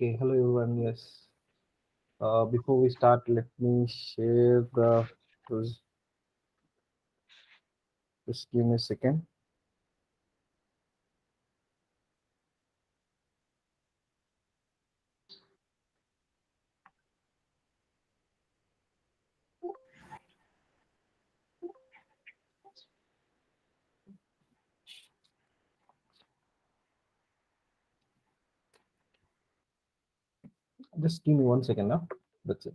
Okay, hello everyone. Yes. Before we start, let me share the. Just give me a second. Just give me 1 second now. That's it.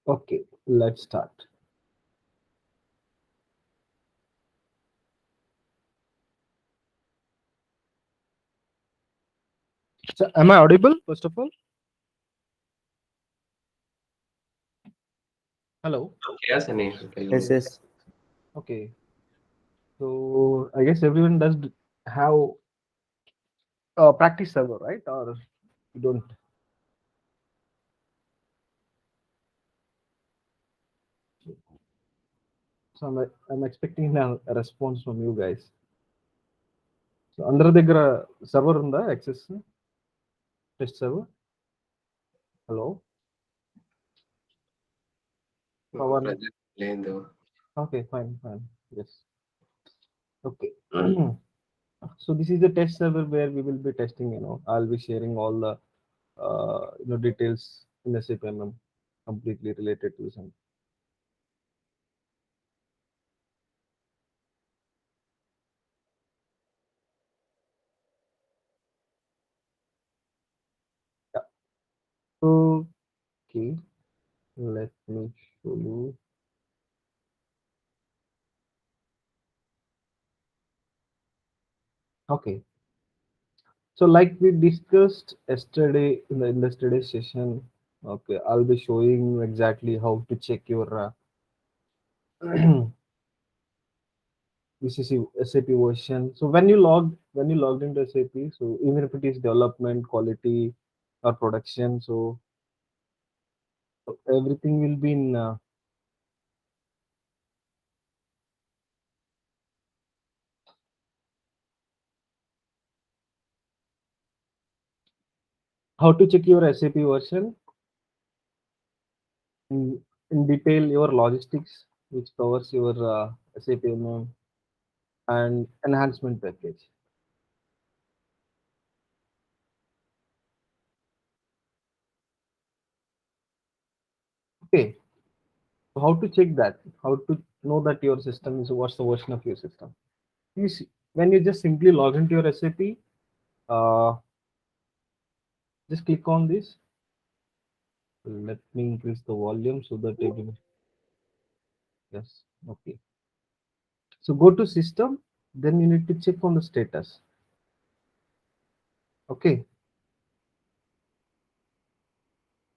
Okay, let's start. So, am I audible? First of all, hello. Yes, Sunny. Okay. Yes, yes. Okay. So I guess everyone does have a practice server, right? Or you don't? So I'm expecting a response from you guys. So under the server on the access test server. Hello. Pawan. Present lane though. Okay, fine, fine. Yes. Okay. So this is the test server where we will be testing. I'll be sharing all the details in SAP MM completely related to some. Yeah. So, okay, let me show you. Okay. So like we discussed yesterday in the yesterday's session, okay, I'll be showing you exactly how to check your ECC SAP version. So when you logged into SAP, so even if it is development, quality, or production, so everything will be in how to check your SAP version in detail, your logistics, which covers your SAP MM and enhancement package. Okay, so how to check that? How to know that your system is what's the version of your system? You see, when you just simply log into your SAP, just click on this. Let me increase the volume so that it will. Yes, okay. So go to system, then you need to check on the status. Okay.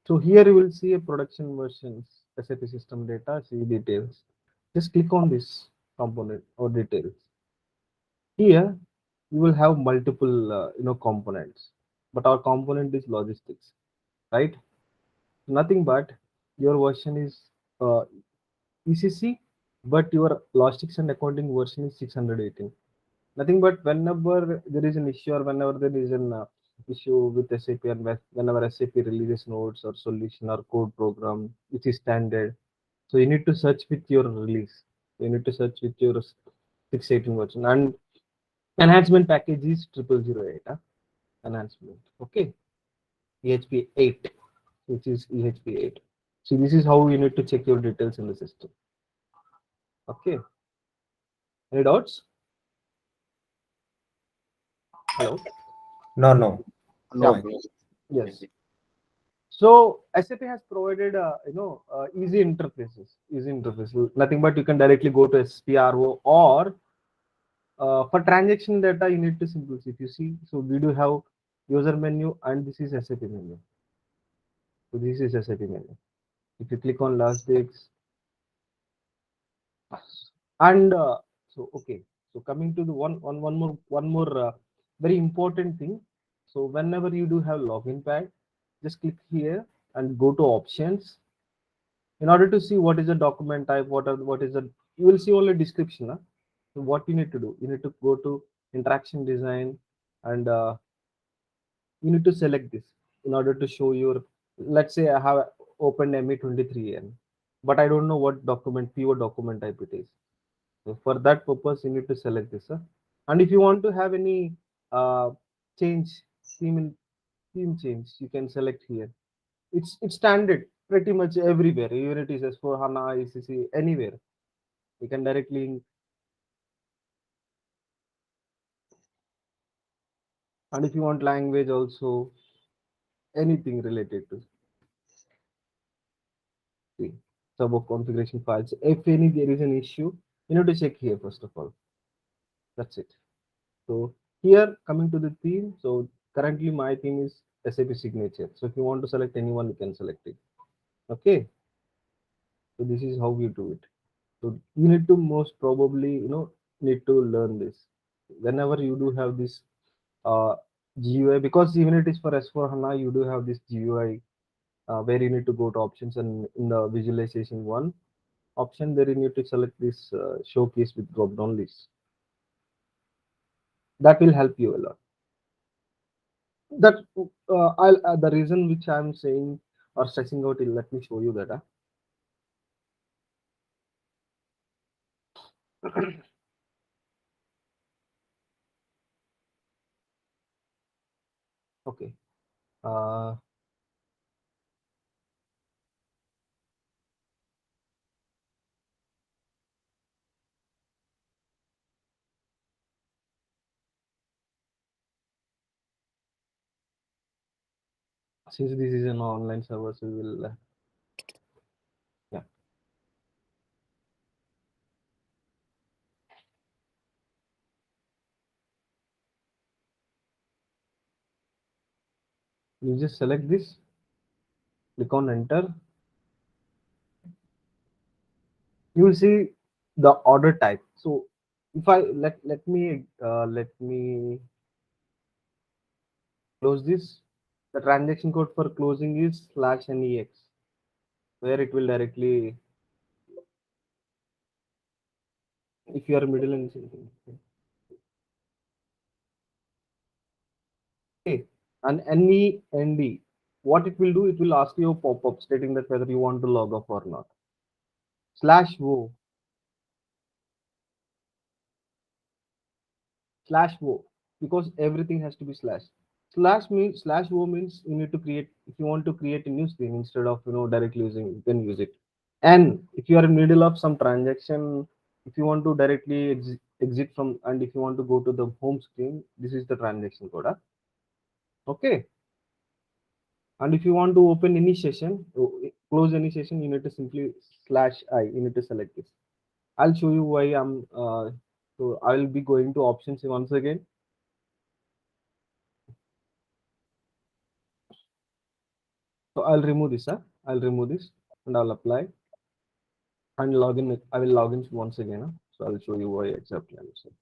So here you will see a production versions, SAP system data, see details. Just click on this component or details. Here you will have multiple components, but our component is logistics, right? Nothing but your version is ECC, but your logistics and accounting version is 618. Nothing but whenever there is an issue or whenever there is an issue with SAP and whenever SAP releases notes or solution or code program which is standard, so you need to search with your release. You need to search with your 618 version and enhancement package is 0008. Enhancement. Okay, EHP 8, which is EHP 8. So this is how you need to check your details in the system. Okay. Any doubts? Hello. No, no. Yeah. No. Yes. So SAP has provided, easy interfaces. Easy interface. Nothing but you can directly go to SPRO or for transaction data you need to simply if you see. So we do have user menu and this is SAP menu. So this is SAP menu. If you click on last dates and so okay. So coming to the one more Very important thing. So whenever you do have login pad, just click here and go to options in order to see what is the document type, what is the, you will see only description. Huh? So what you need to do, you need to go to interaction design, and you need to select this in order to show your, let's say I have opened ME23N, but I don't know what document, pure document type it is. So for that purpose, you need to select this. Huh? And if you want to have any uh, change, theme in, theme change, you can select here. It's standard pretty much everywhere. Even it is S4 HANA, ECC, anywhere. You can directly, and if you want language also, anything related to see sub configuration files. If any there is an issue, you need to check here first of all. That's it. So here coming to the theme. So currently my theme is SAP signature. So if you want to select anyone, you can select it. Okay. So this is how we do it. So you need to most probably, need to learn this. Whenever you do have this uh, GUI, because even it is for S4 HANA, you do have this GUI where you need to go to options, and in the visualization one option there you need to select this showcase with drop down list. That will help you a lot. That the reason which I'm saying or stressing out is, let me show you that. Okay. Uh, since this is an online server, so we will yeah, you just select this, click on enter. You will see the order type. So if I let me close this. The transaction code for closing is /NEX, where it will directly, if you are middle and something. Okay. And NEND, what it will do, it will ask you a pop-up stating that whether you want to log off or not. /wo, /wo, because everything has to be slash. /wo means you need to create, if you want to create a new screen instead of directly using, you can use it. And if you are in middle of some transaction, if you want to directly exit from, and if you want to go to the home screen, this is the transaction code. Huh? Okay. And if you want to open any session, close any session, you need to simply /I. You need to select this. I'll show you why I'm. So I'll be going to options once again. So I'll remove this. Huh? I'll remove this and I'll apply and log in. I will log in once again. Huh? So I'll show you why exactly I'm saying.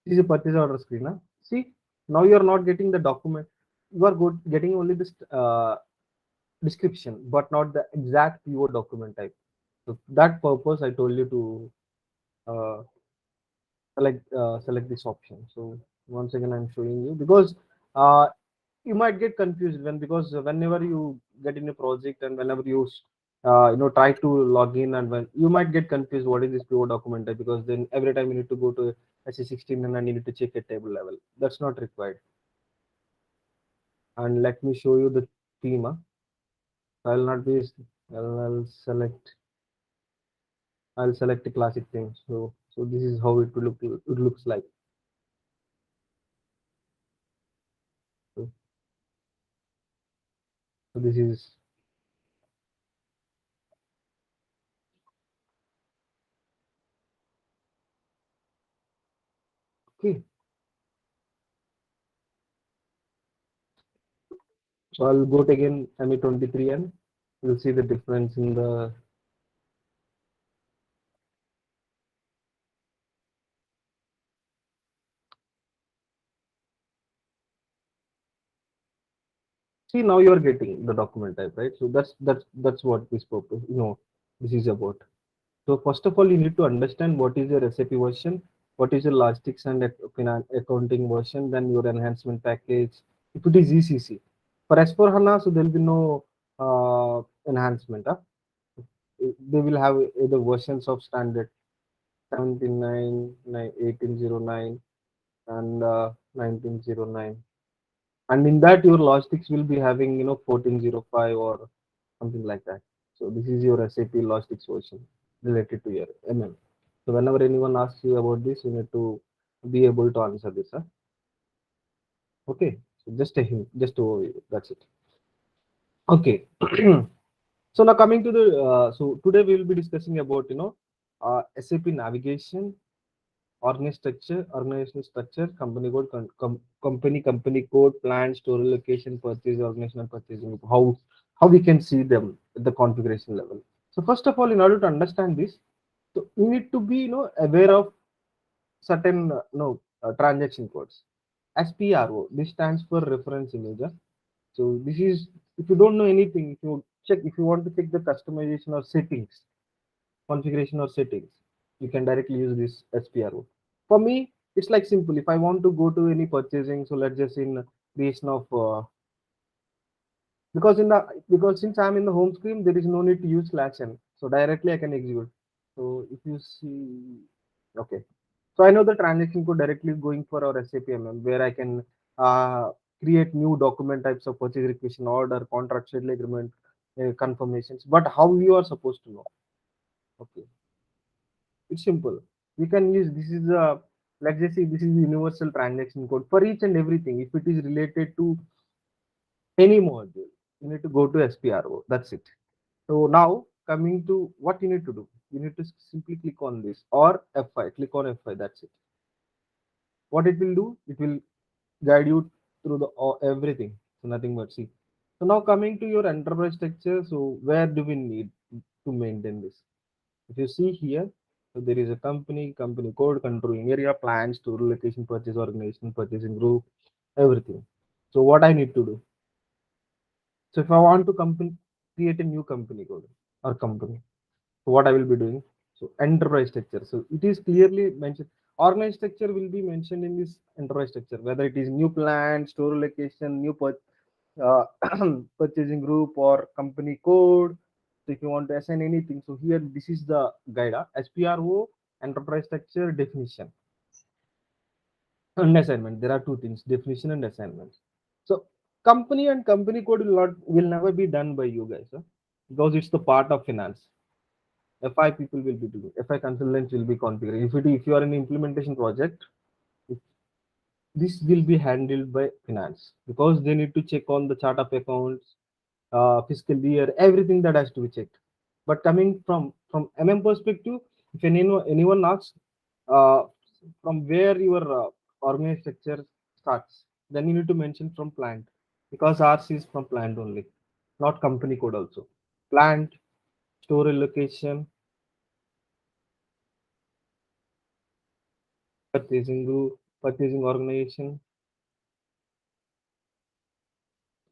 This is a purchase order screen. Huh? See, now you are not getting the document. You are getting only this description, but not the exact pure document type. So that purpose I told you to select this option. So once again, I'm showing you, because uh, you might get confused because whenever you get in a project and whenever you try to log in, and when you might get confused what is this pure document type, because then every time you need to go to SE16 and you need to check a table level. That's not required. And let me show you the theme. Huh? I'll not be. I'll select a classic theme. So this is how it will look. It looks like. So, so this is. Okay, so I'll go to again ME23 and you'll see the difference in the. See, now you are getting the document type, right? So that's what this purpose, this is about. So first of all, you need to understand what is your SAP version, what is your logistics and accounting version, then your enhancement package. If it is ECC, for S4 HANA, so there will be no enhancement. They will have the versions of standard 79, 1809, and 1909. And in that, your logistics will be having 1405 or something like that. So this is your SAP logistics version related to your MM. So whenever anyone asks you about this, you need to be able to answer this. Huh? Okay. So just a hint, just overview. That's it. Okay. So now coming to the so today we will be discussing about SAP navigation, organizational structure, company code, company code, plan, store location, purchase, organization, and purchasing group. How we can see them at the configuration level. So first of all, in order to understand this, so you need to be aware of certain transaction codes. SPRO. This stands for reference image. So this is, if you don't know anything, if you want to check the customization or settings, configuration or settings, you can directly use this SPRO. For me, it's like simple. If I want to go to any purchasing, so let's just in creation of because since I'm in the home screen, there is no need to use slash n. So directly I can execute. So if you see, okay. So I know the transaction code directly going for our SAP MM, where I can create new document types of purchase requisition order, contract, schedule agreement, confirmations. But how you are supposed to know? Okay, it's simple. We can use this is a, let's just say this is the universal transaction code for each and everything. If it is related to any module, you need to go to SPRO. That's it. So now coming to what you need to do, you need to simply click on this or F5. Click on F5. That's it. What it will do, it will guide you through the everything. So nothing but see. So now coming to your enterprise structure. So where do we need to maintain this? If you see here, so there is a company code, controlling area, plan, store location, purchase organization, purchasing group, everything. So what I need to do? So if I want to create a new company code or company, so what I will be doing? So enterprise structure. So it is clearly mentioned. Organized structure will be mentioned in this enterprise structure, whether it is new plan, store location, uh, purchasing group or company code. So if you want to assign anything, so here this is the guide. SPRO, enterprise structure, definition, and assignment. There are two things: definition and assignment. So company and company code will never be done by you guys, because it's the part of finance. FI people will be doing. FI consultants will be configuring. If you are in implementation project, this will be handled by finance because they need to check on the chart of accounts, fiscal year, everything that has to be checked. But coming from MM perspective, if anyone asks uh, from where your organized structure starts, then you need to mention from plant because ours is from plant only, not company code also. Plant, store location, purchasing group, purchasing organization.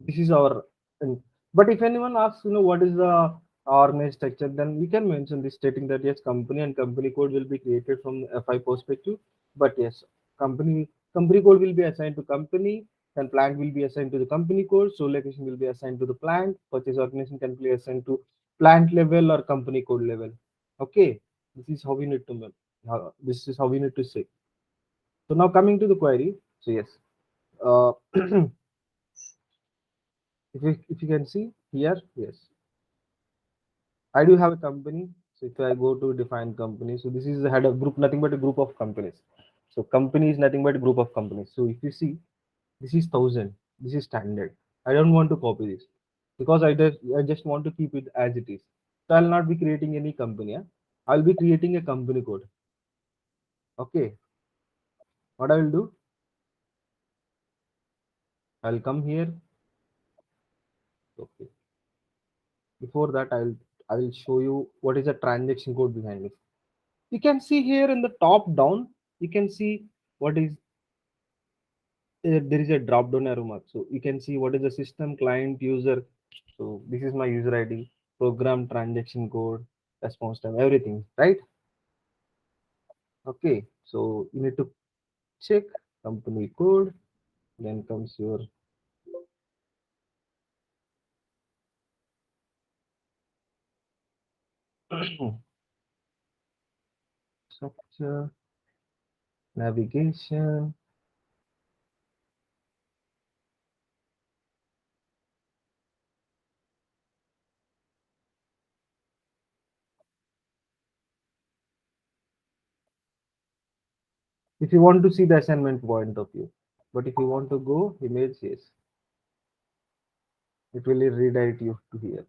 This is our. And, but if anyone asks, what is the organized structure, then we can mention this stating that yes, company and company code will be created from FI perspective. But yes, company code will be assigned to company, then plant will be assigned to the company code, so location will be assigned to the plant, purchase organization can be assigned to plant level or company code level. Okay, this is how we need to this is how we need to say. So now coming to the query. So yes, uh, if you can see here, yes, I do have a company. So if I go to define company, so this is the head of group, nothing but a group of companies. So company is nothing but a group of companies. So if you see, this is 1,000. This is standard. I don't want to copy this because I just want to keep it as it is. So I'll not be creating any company. I'll be creating a company code. Okay. What I will do, I'll come here. Okay. Before that, I will show you what is the transaction code behind it. You can see here in the top down, you can see what is there is a drop down arrow mark. So you can see what is the system, client, user. So this is my user ID, program, transaction code, response time, everything, right? Okay. So you need to check company code, then comes your structure, navigation. If you want to see the assignment point of view, but if you want to go image, yes, it will redirect you to here.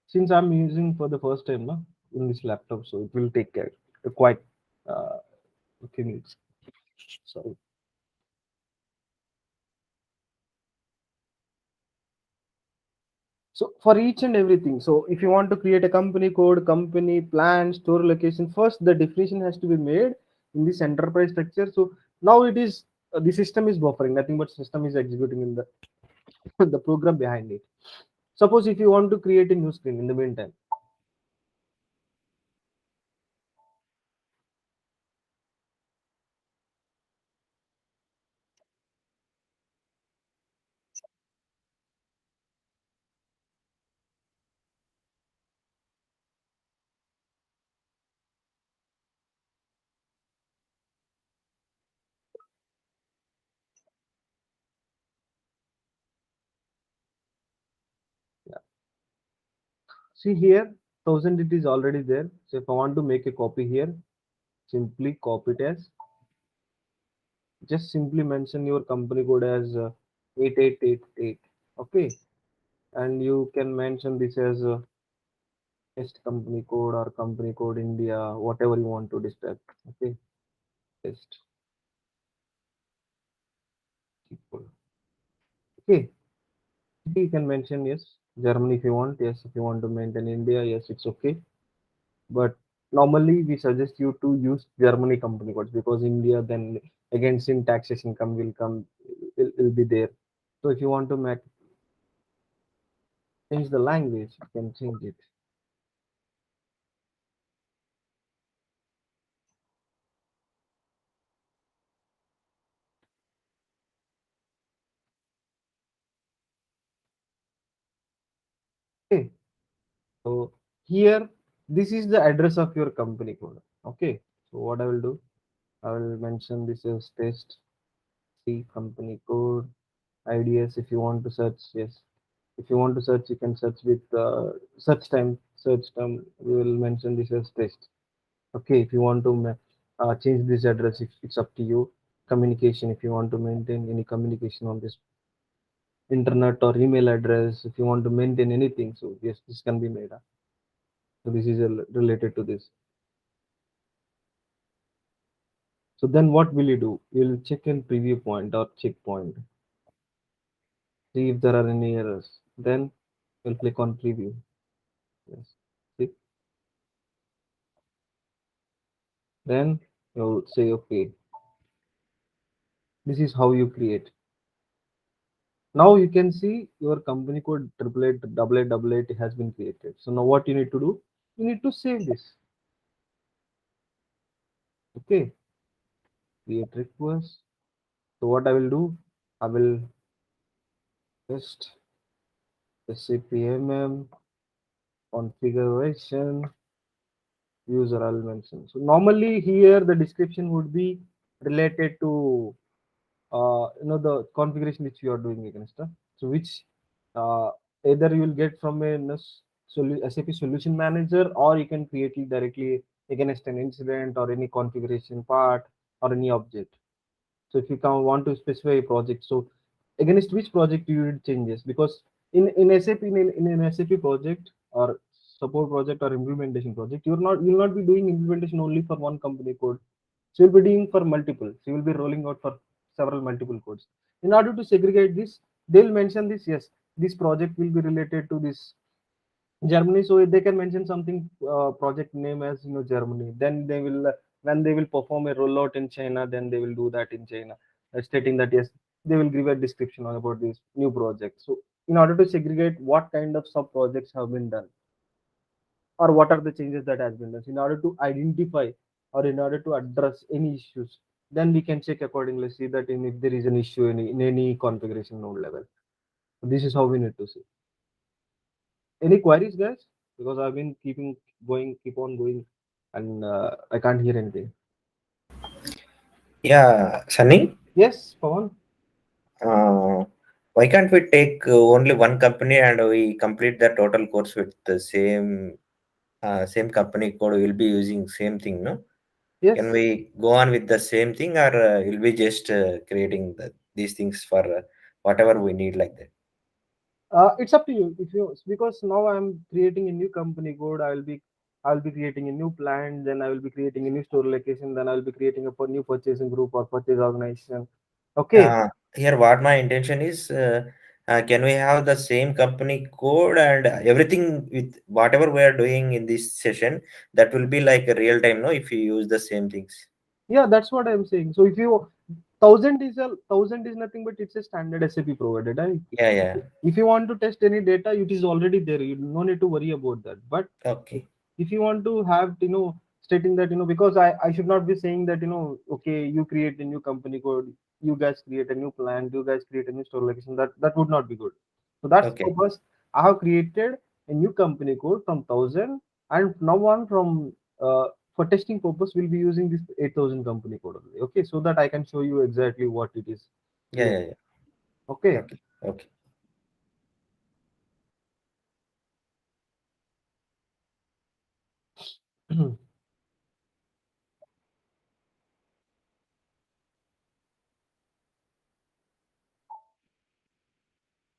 Since I'm using for the first time na, in this laptop, so it will take quite uh, okay minutes. Sorry. So for each and everything, so if you want to create a company code, company plan, store location, first the definition has to be made in this enterprise structure. So now it is the system is buffering, nothing but system is executing in the the program behind it. Suppose if you want to create a new screen in the meantime, yeah. See here, 1000 it is already there. So if I want to make a copy here, simply copy it as, just simply mention your company code as 8888. Okay, and you can mention this as test company code or company code India, whatever you want to describe. Okay, test people. Okay, you can mention yes, Germany if you want. Yes, if you want to maintain India, yes, it's okay. But normally we suggest you to use Germany company codes because India then again sin taxes income will come, will be there. So if you want to make change the language, you can change it. Okay, so here this is the address of your company code. Okay, so what I will do, I will mention this as test C company code IDS. If you want to search, yes. If you want to search, you can search with search term. We will mention this as test. Okay, if you want to change this address, it's up to you. Communication, if you want to maintain any communication on this internet or email address, if you want to maintain anything, so yes, this can be made. So this is related to this. So then what will you do? You'll check in preview point or checkpoint, see if there are any errors. Then you'll click on preview. Yes. See? Then you'll say, okay, this is how you create. Now you can see your company code triple eight double eight double eight has been created. So now what you need to do? You need to save this. Okay, create request. So what I will do? I will test SAP configuration user I'll mention. So normally here the description would be related to the configuration which you are doing against. So which uh, either you will get from a SAP solution manager or you can create it directly against an incident or any configuration part or any object. So if you want to specify a project, so against which project you did changes, because in SAP in an SAP project or support project or implementation project, you'll not be doing implementation only for one company code. So you'll be doing for multiple. So you'll be rolling out for several multiple codes. In order to segregate this, they'll mention this. Yes, this project will be related to this Germany, so they can mention something project name as Germany. Then they will when they will perform a rollout in China, then they will do that in China, stating that yes, they will give a description about this new project. So in order to segregate what kind of sub projects have been done or what are the changes that has been done, in order to identify or in order to address any issues, then we can check accordingly, see that if there is an issue in any configuration node level. So this is how we need to see. Any queries, guys? Because I've been keep on going, and I can't hear anything. Yeah, Sunny, Yes, Pawan. uh, why can't we take only one company and we complete the total course with the same company code? We'll be using same thing, no? Can Yes. we go on with the same thing, or will we just creating these things for whatever we need like that? It's up to you. If you because now I'm creating a new company code, I'll be creating a new plan. Then I will be creating a new store location. Then I'll be creating a new purchasing group or purchase organization. Okay. Here, what my intention is, can we have the same company code and everything with whatever we are doing in this session? That will be like a real time, no? If you use the same things. Yeah, that's what I'm saying. So if you thousand is nothing but it's a standard SAP provided. Right? Yeah, yeah. If you want to test any data, it is already there. You no need to worry about that. But if, Okay, if you want to have stating that because I should not be saying that okay, you create a new company code, you guys create a new plan, you guys create a new store location. That would not be good. So that's okay. purpose. I have created a new company code from 1000, and now on from for testing purpose we'll be using this 8000 company code only. Okay, so that I can show you exactly what it is Yeah, yeah, related. yeah. Okay. Okay, okay.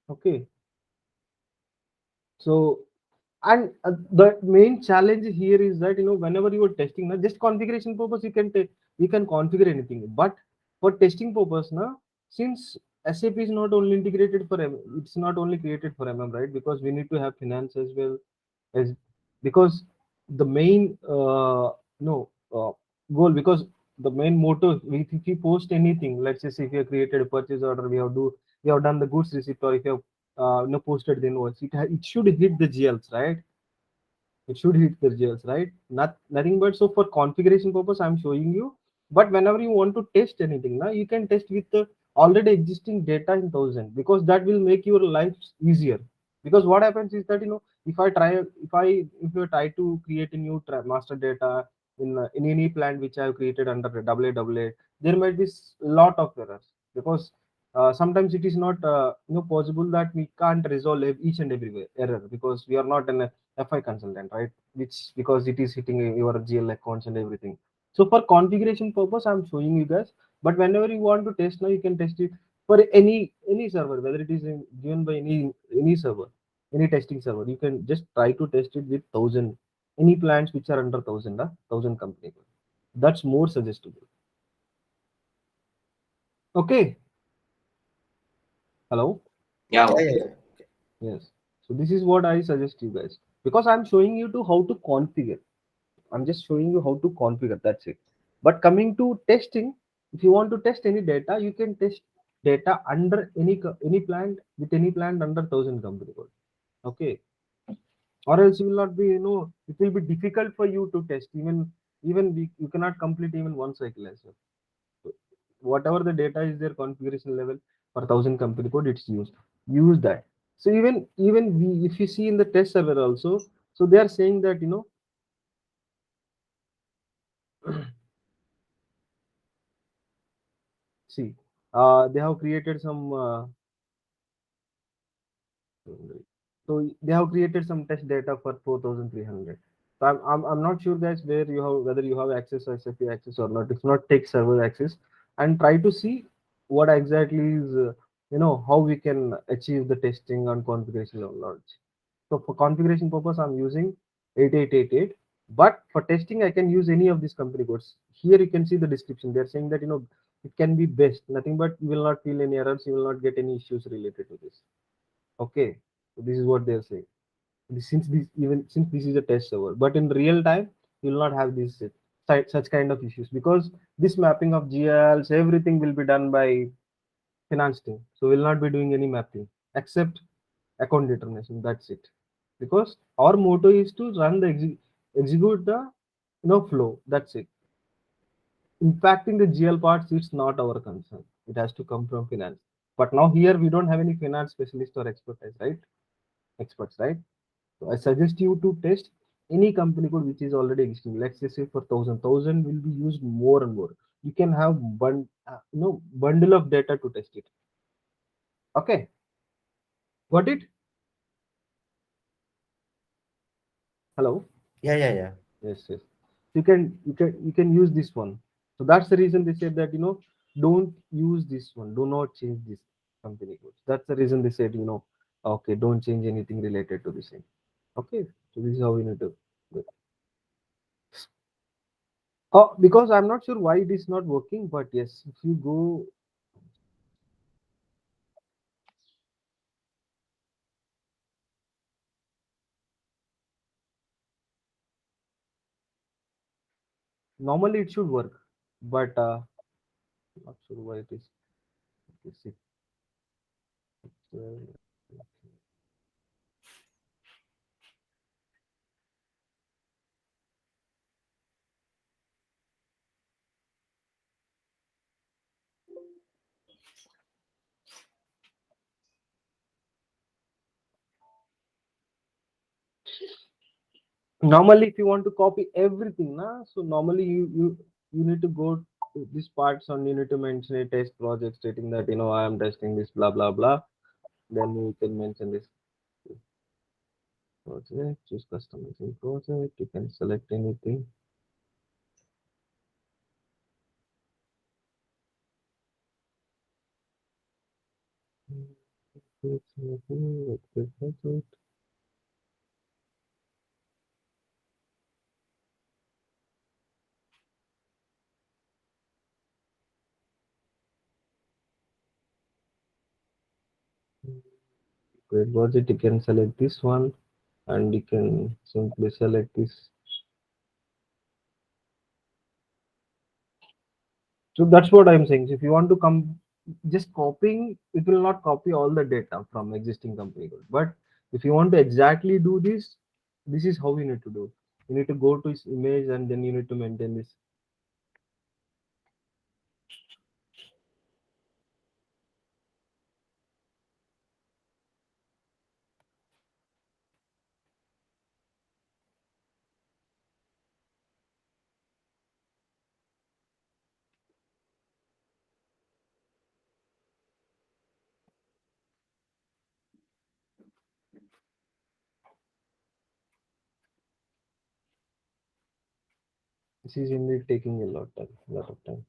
Okay. So, and the main challenge here is that whenever you are testing, now just configuration purpose you can configure anything. But for testing purpose, now since SAP is not only integrated for it's not only created for right? Because we need to have finance as well as because the main no goal because the main motto if you post anything, let's just say if you have created a purchase order, we have done the goods receipt, or if you have posted the invoice, it should hit the GLs, right? It should hit the GLs, right? Nothing but so for configuration purpose I'm showing you. But whenever you want to test anything now, you can test with the already existing data in 1000, because that will make your life easier. Because what happens is that if you try to create a new master data in any plan which I have created under the WA, there might be lot of errors, because sometimes it is not possible that we can't resolve each and every error, because we are not an FI consultant, right? Which because it is hitting your GL accounts and everything. So for configuration purpose, I'm showing you guys. But whenever you want to test now, you can test it for any server, whether it is given by any server, any testing server. You can just try to test it with 1000 any plans which are under 1000, 1000 company. That's more suggestible. Okay. Hello. Yeah, Yeah, okay. yeah, yeah. Yes. So this is what I suggest you guys, because I'm showing you to how to configure. I'm just showing you how to configure. That's it. But coming to testing, if you want to test any data, you can test data under any plant with any plant under 1000 company code. Okay, or else you will not be. It will be difficult for you to test. You cannot complete even one cycle as well. So whatever the data is their configuration level for 1000 company code, it's used. Use that. So even we, if you see in the test server also, so they are saying that see, they have created some. So they have created some test data for 4300. So I'm not sure guys whether you have access or SFP access or not. If not, take server access and try to see what exactly is how we can achieve the testing and configuration of knowledge. So for configuration purpose, I'm using 8888. But for testing, I can use any of these company codes. Here you can see the description. They're saying that it can be best. Nothing but you will not feel any errors. You will not get any issues related to this. Okay, so this is what they're saying. Since this is a test server, but in real time you will not have these such kind of issues, because this mapping of GLs, everything will be done by finance team. So we'll not be doing any mapping except account determination. That's it. Because our motto is to run the execute the flow. That's it. Impacting the GL parts, it's not our concern. It has to come from finance. But now here we don't have any finance specialist or expertise, right? Experts, right? So I suggest you to test any company code which is already existing. Let's just say for thousand will be used more and more. You can have bundle of data to test it. Okay, got it? Hello. Yeah, yeah, yeah. Yes, yes. You can use this one. So that's the reason they said that don't use this one. Do not change this company codes. That's the reason they said okay, don't change anything related to the same. Okay, so this is how we need to do it. Oh, because I'm not sure why it is not working, but yes, if you go normally it should work, but not sure why it is. Okay, see. Uh, Normally, if you want to copy everything, so normally you need to go to these parts and you need to mention a test project stating that I am testing this blah blah blah. Then you can mention this project, choose customizing project. You can select anything. Great project. You can select this one, and you can simply select this. So that's what I'm saying. So if you want to come, just copying, it will not copy all the data from existing company code. But if you want to exactly do this, this is how you need to do. You need to go to this image and then you need to maintain this. This is indeed taking a lot of time.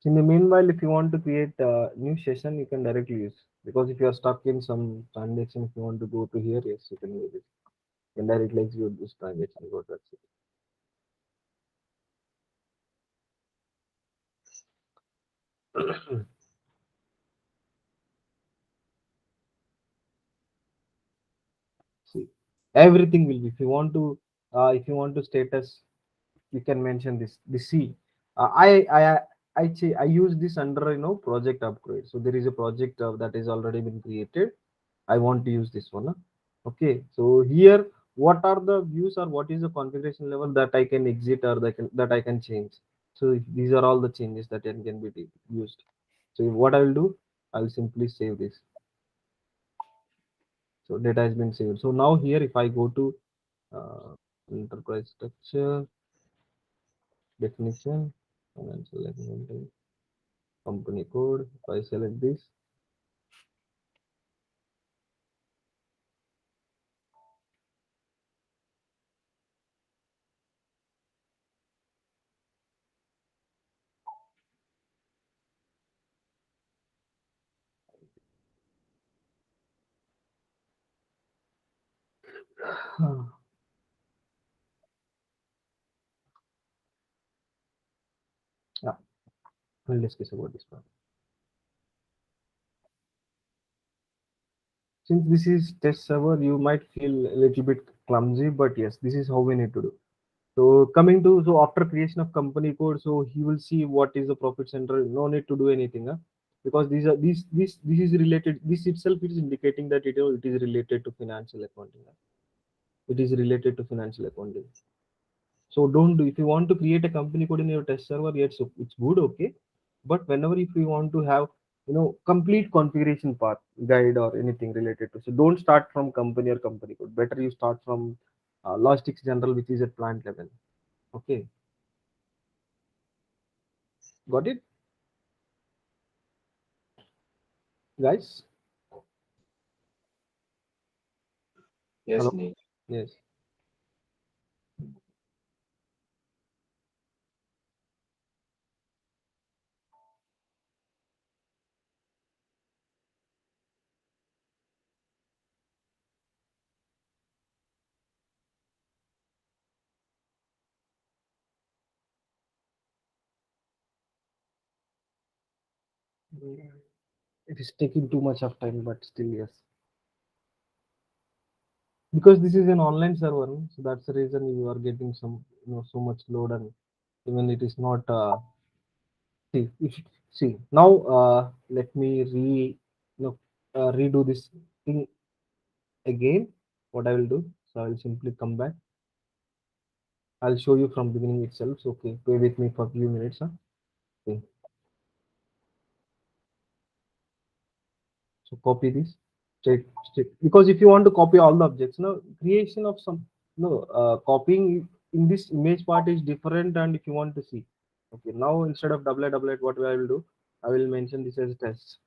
In the meanwhile, if you want to create a new session, you can directly use, because if you are stuck in some transaction, if you want to go to here, yes, you can use it. You can directly execute this transaction. Go, that's it. See, everything will be. If you want to status, you can mention this. See, I use this under project upgrade. So there is a project that is already been created. I want to use this one. Okay, so here what are the views or what is the configuration level that I can exit or that I can change. So these are all the changes that can be used. So what I will do, I'll simply save this. So data has been saved. So now here, if I go to uh, enterprise structure, definition, financial agreement, company code, if I select this, Yeah, we'll discuss about this one. Since this is test server, you might feel a little bit clumsy, but yes, this is how we need to do. So coming to, so after creation of company code, so he will see what is the profit center. No need to do anything, huh? Because these are this is related. This itself is indicating that it is related to financial accounting. Huh? It is related to financial accounting. So don't do, if you want to create a company code in your test server, yes, so it's good, okay. But whenever if you want to have complete configuration path guide or anything related to, so don't start from company or company code. Better you start from logistics general, which is at plant level. Okay, got it, guys? Yes, Hello. Neil. Yes. Mm, it is taking too much of time, but still yes, because this is an online server, no? So that's the reason you are getting some so much load, and even it is not. See, see now, let me redo this thing again. What I will do, so I will simply come back. I'll show you from beginning itself. So, okay, stay with me for a few minutes. Huh? Okay. So copy this straight, because if you want to copy all the objects, no creation of some no copying in this image part is different. And if you want to see, okay, now instead of double what I will do, I will mention this as test.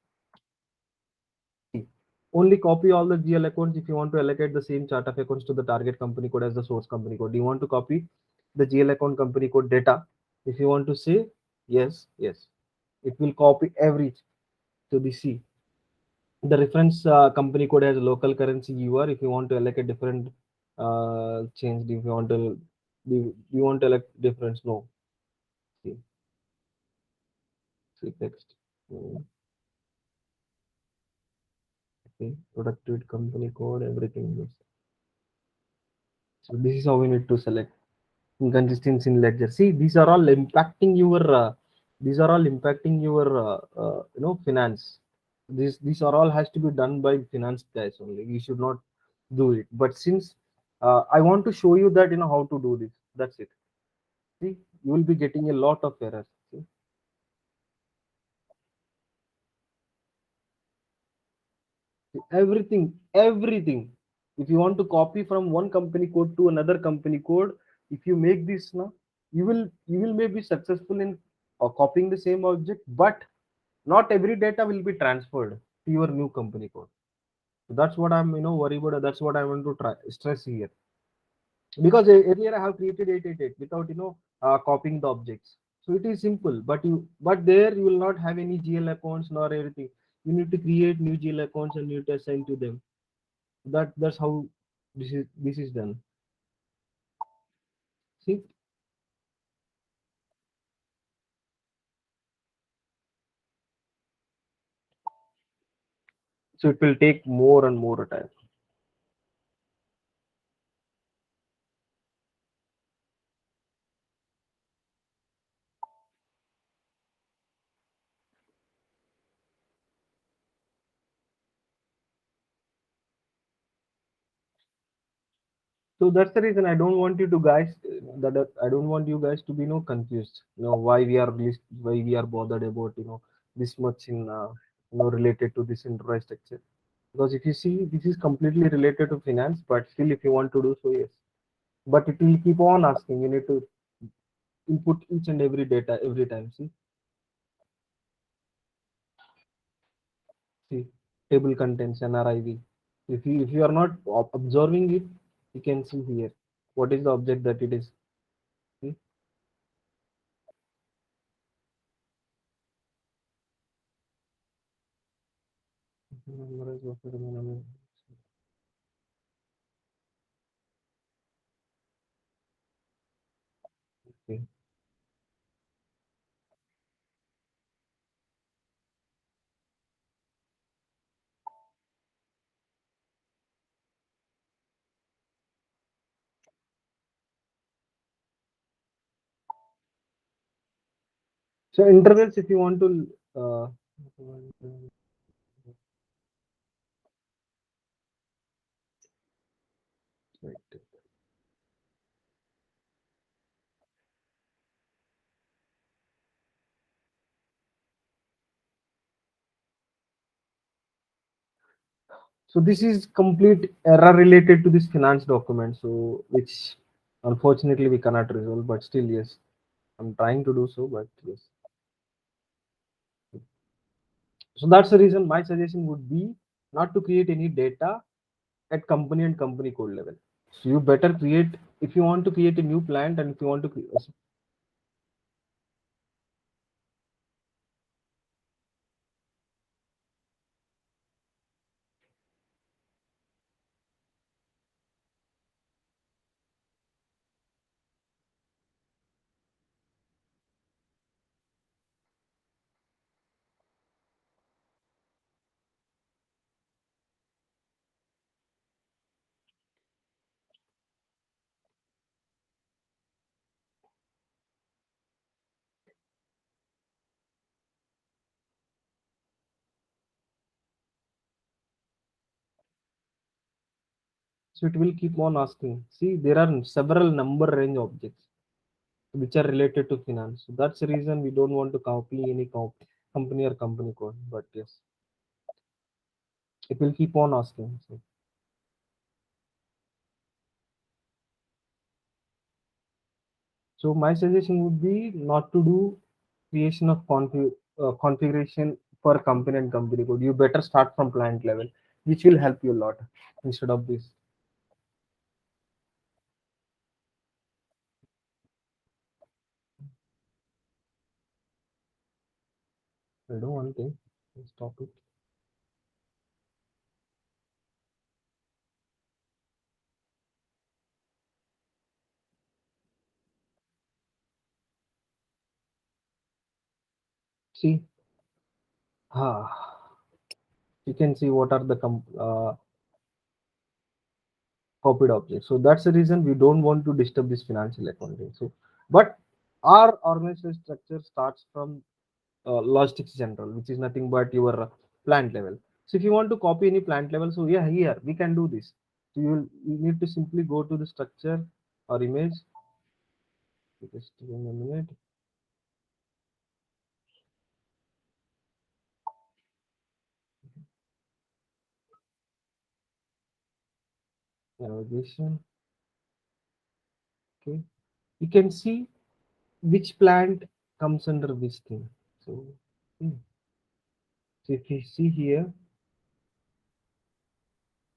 Only copy all the GL accounts if you want to allocate the same chart of accounts to the target company code as the source company code. Do you want to copy the GL account company code data? If you want to say yes, yes, it will copy every to the C. The reference company code has local currency UR. If you want to allocate different change, if you want to you want to elect difference, no. See, see text. Okay, productivity company code, everything. So this is how we need to select. Inconsistency in ledger. See, these are all impacting your finance. These are all has to be done by finance guys only. We should not do it. But since I want to show you that how to do this. That's it. See, you will be getting a lot of errors. See? Everything. If you want to copy from one company code to another company code, if you make this now, you will maybe successful in copying the same object, but not every data will be transferred to your new company code. So that's what I'm worried about. That's what I want to try stress here, because earlier I have created 888 without copying the objects. So it is simple, but there you will not have any GL accounts nor everything. You need to create new GL accounts and you need to assign to them. That's how this is done. See, so it will take more and more time. So that's the reason I don't want you to guys that I don't want you guys to be confused. Why we are why we are bothered about this much in related to this enterprise structure. Because if you see, this is completely related to finance, but still, if you want to do so, yes. But it will keep on asking. You need to input each and every data every time. See, table contents NRIV. If you are not observing it, you can see here what is the object that it is. See, Okay. So intervals, if you want to, right. So this is complete error related to this finance document. So which unfortunately we cannot resolve, but still yes, I'm trying to do so, but yes. So that's the reason my suggestion would be not to create any data at company and company code level. So you better create, if you want to create a new plant and if you want to create, so it will keep on asking. See, there are several number range objects which are related to finance. So that's the reason we don't want to copy any company or company code. But yes, it will keep on asking. So my suggestion would be not to do creation of configuration for company and company code. You better start from client level, which will help you a lot instead of this. I do one thing. Stop it. See, you can see what are the copied objects. So that's the reason we don't want to disturb this financial accounting. So, but our organizational structure starts from logistics general, which is nothing but your plant level. So if you want to copy any plant level, so yeah, here we can do this. So you need to simply go to the structure or image. Just give me a minute. Navigation. Okay, you can see which plant comes under which thing. So, hmm. So if you see here,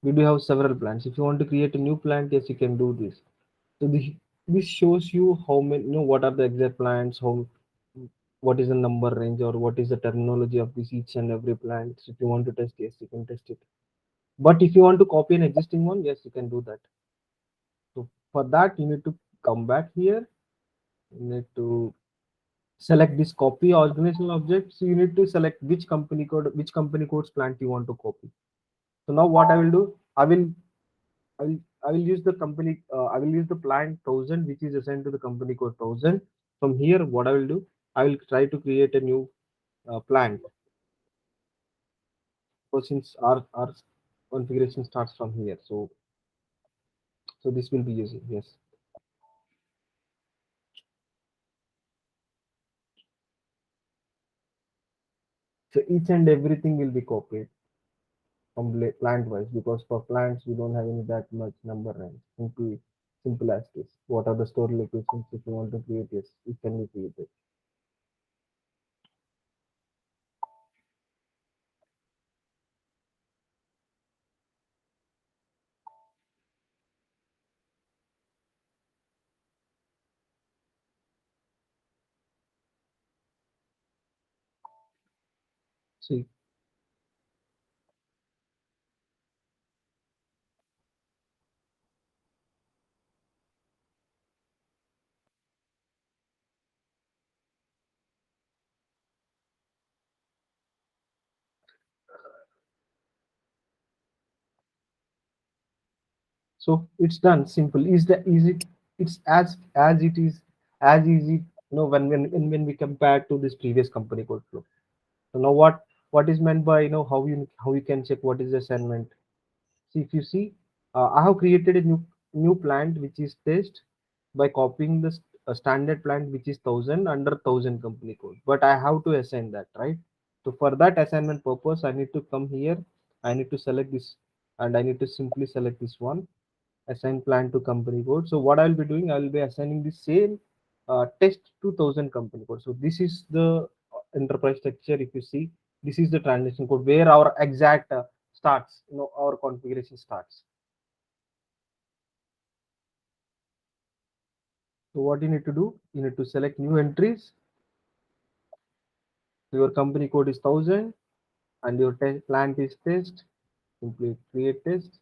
we do have several plants. If you want to create a new plant, yes, you can do this. So this shows you how many, what are the exact plants, how, what is the number range or what is the terminology of this each and every plant. So if you want to test, yes, you can test it. But if you want to copy an existing one, yes, you can do that. So for that, you need to come back here. You need to select this copy organizational object. So you need to select which company codes plant you want to copy. So now what I will do, I will use the company. I will use the plant 1000, which is assigned to the company code 1000. From here, what I will do, I will try to create a new plant. So since our configuration starts from here, so this will be using, yes. So each and everything will be copied from plant wise, because for plants we don't have any that much number range. Simple as this. What are the store locations? If you want to create, yes, it can be created. See, So it's done. Simple. Is the easy? It's as it is as easy. When we compare to this previous company code flow. So now what is meant by how you can check what is the assignment. See, if you see, I have created a new plant which is test by copying the standard plant which is 1000 under 1000 company code. But I have to assign that, right? So for that assignment purpose, I need to come here. I need to select this, and I need to simply select this one, assign plant to company code. So what I'll be doing, I'll be assigning the same test 2000 company code. So this is the enterprise structure. If you see, this is the transaction code where our exact starts. Our configuration starts. So what you need to do, you need to select new entries. So your company code is 1000 and your plant is test. Simply create test,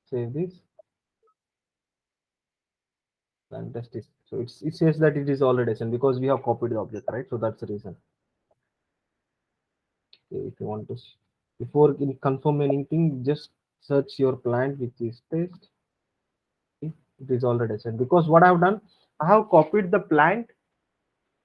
save this, and test is. So it says that it is already assigned because we have copied the object, right? So that's the reason. Okay, if you want to, before you confirm anything, just search your plant which is test. Okay, it is already assigned because what I have done, I have copied the plant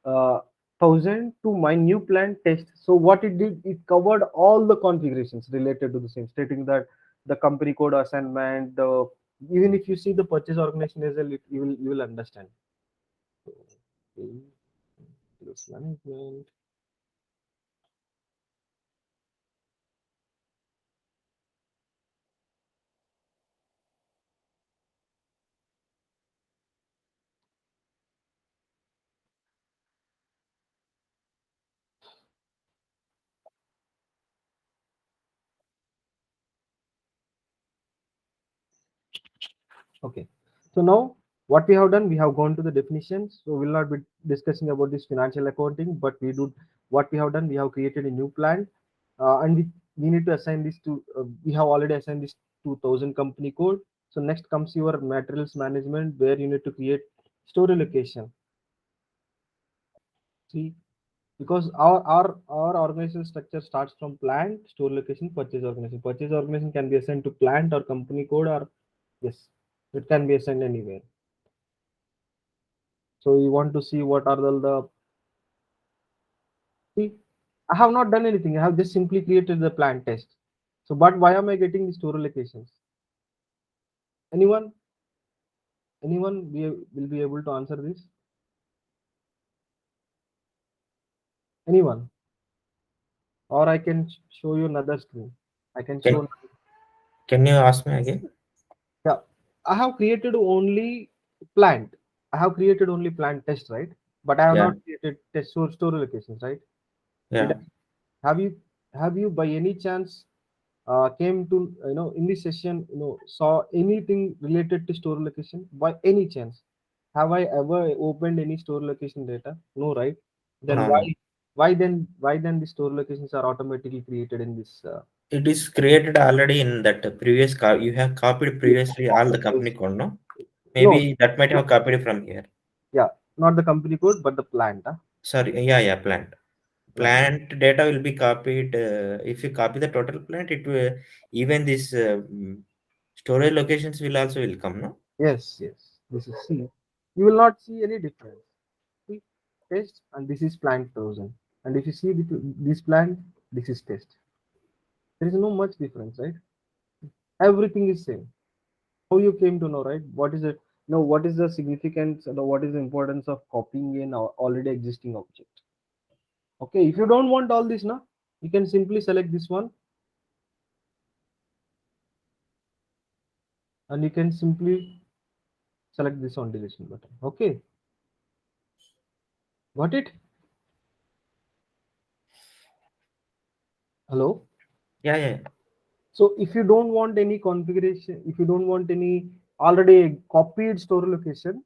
1000 to my new plant test. So what it did, it covered all the configurations related to the same, stating that the company code assignment, the even if you see the purchase organization as well, you will understand. So, okay, sales management. Okay. So now what we have done, we have gone to the definitions. So we'll not be discussing about this financial accounting, but what we have done, we have created a new plan, and we need to assign this to. We have already assigned this 2000 company code. So next comes your materials management, where you need to create store location. See, because our organization structure starts from plant, store location, purchase organization. Purchase organization can be assigned to plant or company code, or yes, it can be assigned anywhere. So you want to see what are the see, I have not done anything. I have just simply created the plant test. So, but why am I getting these store locations? Anyone? Anyone will be able to answer this? Anyone? Or I can show you another screen. I can Can show. can you ask me again? Yeah, I have created only plant. I have created only plant test, right? But I have Yeah, not created test store locations, right? Did yeah. have you by any chance came to in this session saw anything related to store location by any chance? Have I ever opened any store location data? No, right? Then No, no. why then the store locations are automatically created in this It is created already in that previous you have copied previously all the company code, no? no, Maybe that might have copied from here. yeah, not the company code but the plant, Sorry, yeah, yeah, plant. plant. Plant data will be copied. If you copy the total plant, it will even this storage locations will also will come, no? Yes, yes, this is C. You will not see any difference. See, test, and this is plant 1000, and if you see this plant, this is test. There is no much difference, right? Everything is same. How you came to know, right? What is it? No, what is the significance? What is the importance of copying an already existing object? Okay, if you don't want all this, now you can simply select this one, and you can simply select this on deletion button. Okay, got it? Hello. Yeah, yeah. So if you don't want any configuration, if you don't want any already copied store location,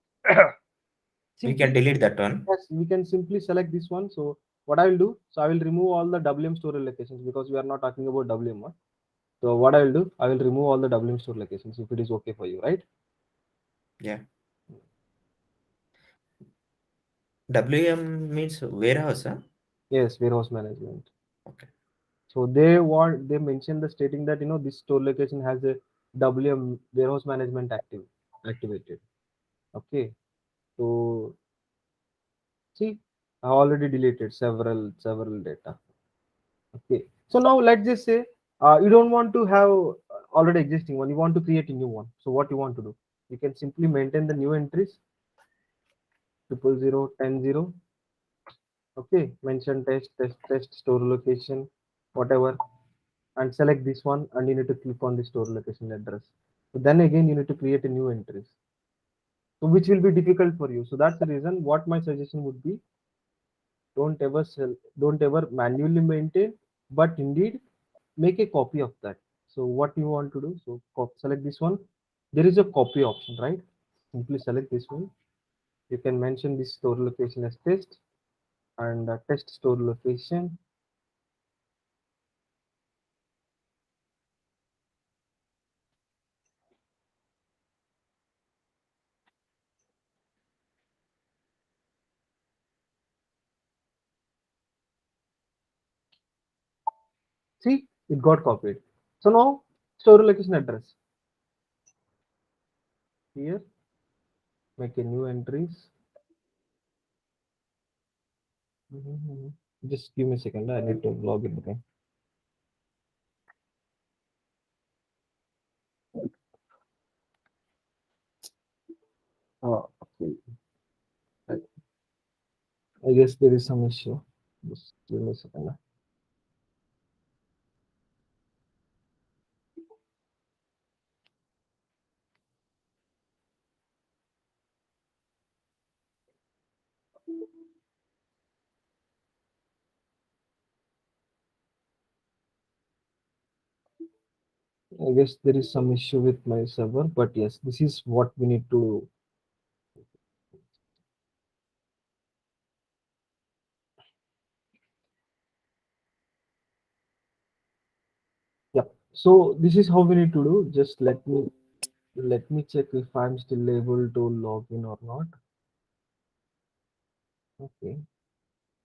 We can simply delete that one. yes, we can simply select this one. So what I will do, so I will remove all the WM store locations because we are not talking about WM. Huh? So what I will do, I will remove all the WM store locations if it is okay for you, right? Yeah. WM means warehouse, huh? Yes, warehouse management. Okay. So they mentioned the stating that this store location has a WM warehouse management activated. Okay, so see, I already deleted several data. Okay, so now let's just say you don't want to have already existing one. You want to create a new one. So what you want to do? You can simply maintain the new entries 000 10. Okay, mention test store location, whatever, and select this one, and you need to click on the store location address. So then again you need to create a new entries, so which will be difficult for you. So that's the reason what my suggestion would be: don't ever manually maintain, but indeed make a copy of that. So what you want to do? So select this one. There is a copy option, right? Simply select this one. You can mention this store location as test, and test store location. See, it got copied. So now store location address here. Make a new entries. Mhm. Just give me a second. I need to log in again. Okay. I, I guess there is some issue. Just give me a second. I guess there is some issue with my server, but yes, this is what we need to. Yeah. So this is how we need to do. Just let me check if I'm still able to log in or not. Okay.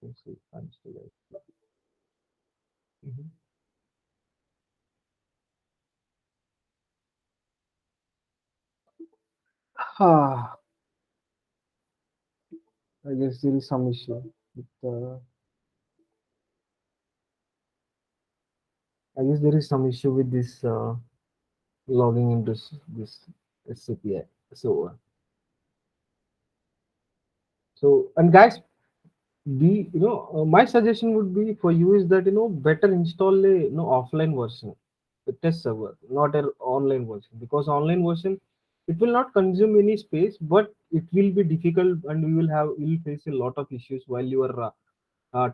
Let's see if I'm still able. Mhm. Ah, I guess there is some issue with. I guess there is some issue with this logging into this SCPI. So and guys, my suggestion would be for you is that better install a offline version, the test server, not an online version, because online version it will not consume any space, but it will be difficult, and you will face a lot of issues while you are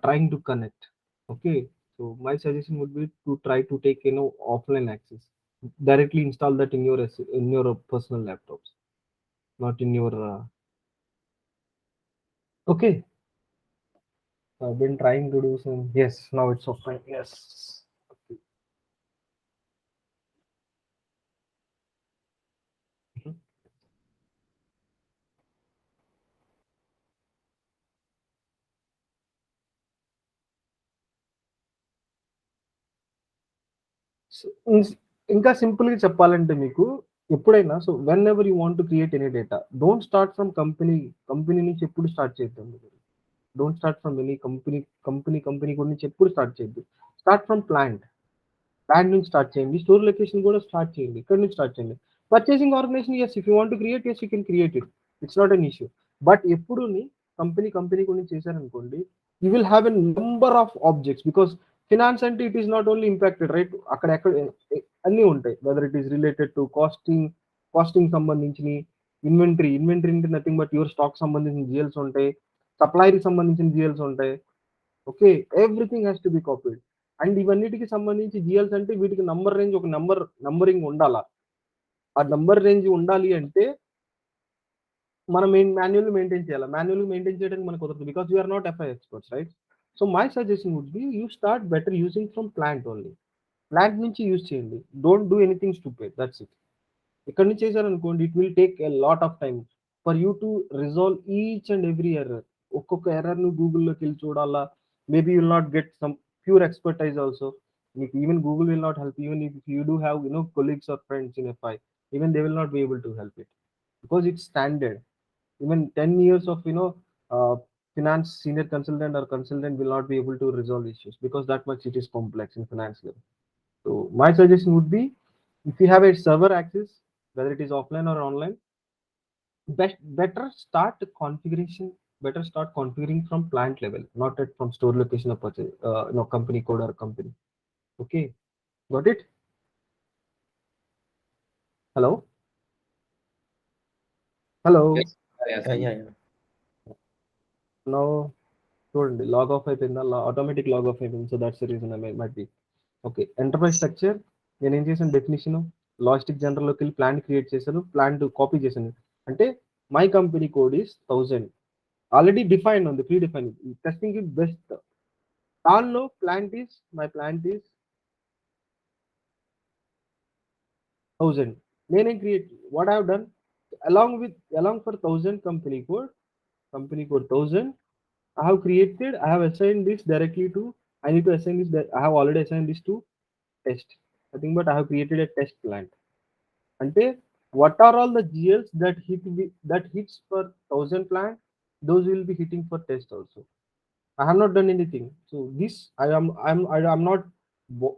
trying to connect. Okay, so my suggestion would be to try to take offline access, directly install that in your personal laptops, not in your okay. I've been trying to do some. Yes, now it's offline. Yes. Mhm. So, ఇంకా సింపుల్గా చెప్పాలంటే మీకు ఎప్పుడైనా so when ever you want to create any data don't start from company నుంచి ఎప్పుడు start చేద్దాం. Don't start from any company గురించి ఎప్పుడు స్టార్ట్ చేయొద్దు. Start from plant. బ్రాండ్ నుంచి స్టార్ట్ చేయండి. స్టోర్ లొకేషన్ కూడా స్టార్ట్ చేయండి. ఇక్కడ నుంచి స్టార్ట్ చేయండి. Purchasing organisation yes if you want to create yes you can create it. It's not an issue. But ఎప్పుడుని కంపెనీ గురించి చేశారనుకోండి, you will have a number of objects because finance అంటే it is not only impacted right. అక్కడ ఎక్కడ అన్నీ ఉంటాయి. Whether it is related to costing సంబంధించిన inventory అంటే నథింగ్ బట్ యువర్ స్టాక్ సంబంధించిన జిఎల్స్ ఉంటాయి. సప్లైకి సంబంధించిన జిఎల్స్ ఉంటాయి. Okay, everything has to be copied. And ఇవన్నిటికి సంబంధించి జిఎల్స్ అంటే వీటికి నంబర్ రేంజ్ ఒక నంబరింగ్ ఉండాలా. ఆ నంబర్ రేంజ్ ఉండాలి అంటే మనం మాన్యువల్ మెయింటైన్ చేయాలి. మాన్యువల్ మెయింటైన్ చేయడానికి మనకు కుదరదు because we are not FI experts right. So my suggestion would be you start better using from plant only. Plant నుంచి యూజ్ చేయండి. Don't do anything stupid, that's it. ఇక్కడ నుంచి చేశారనుకోండి it will take a lot of time for you to resolve each and every error. ఒక్కొక్క error ను గూగుల్లోకి వెళ్ళి చూడాలా. Maybe will not get some pure expertise also. Even Google will not help. Even if you do have colleagues or friends in FI, even they will not be able to help it because it's standard. Even 10 years of uh, finance senior consultant or consultant will not be able to resolve issues because that much it is complex in finance level. So my suggestion would be, if you have a server access, whether it is offline or online, better start configuration. Better start configuring from plant level, not from store location or purchase, company code or company. Okay, got it? Hello, hello. Yes, yes. Yeah, yeah. Now చూడండి log off అయిపోయిందా, automatic log off అయిపోయింది. So that's the reason I might be. Okay, enterprise structure నేను ఏం చేశాను, definition logistic జనరల్లోకి వెళ్ళి plan create చేశాను, plan copy చేశాను. అంటే my company code is 1000, already define ఉంది, pre define. Testing is best. దానిలో plant is, my plant is 1000. నేనేం create, what I have done, along for 1000 company code 1000, I have created, I have assigned this directly to, I need to assign this, that I have already assigned this to test. I think, but I have created a test plant. Ante, what are all the GLs that that hits for 1000 plant? Those will be hitting for test also. I have not done anything. So this I'm not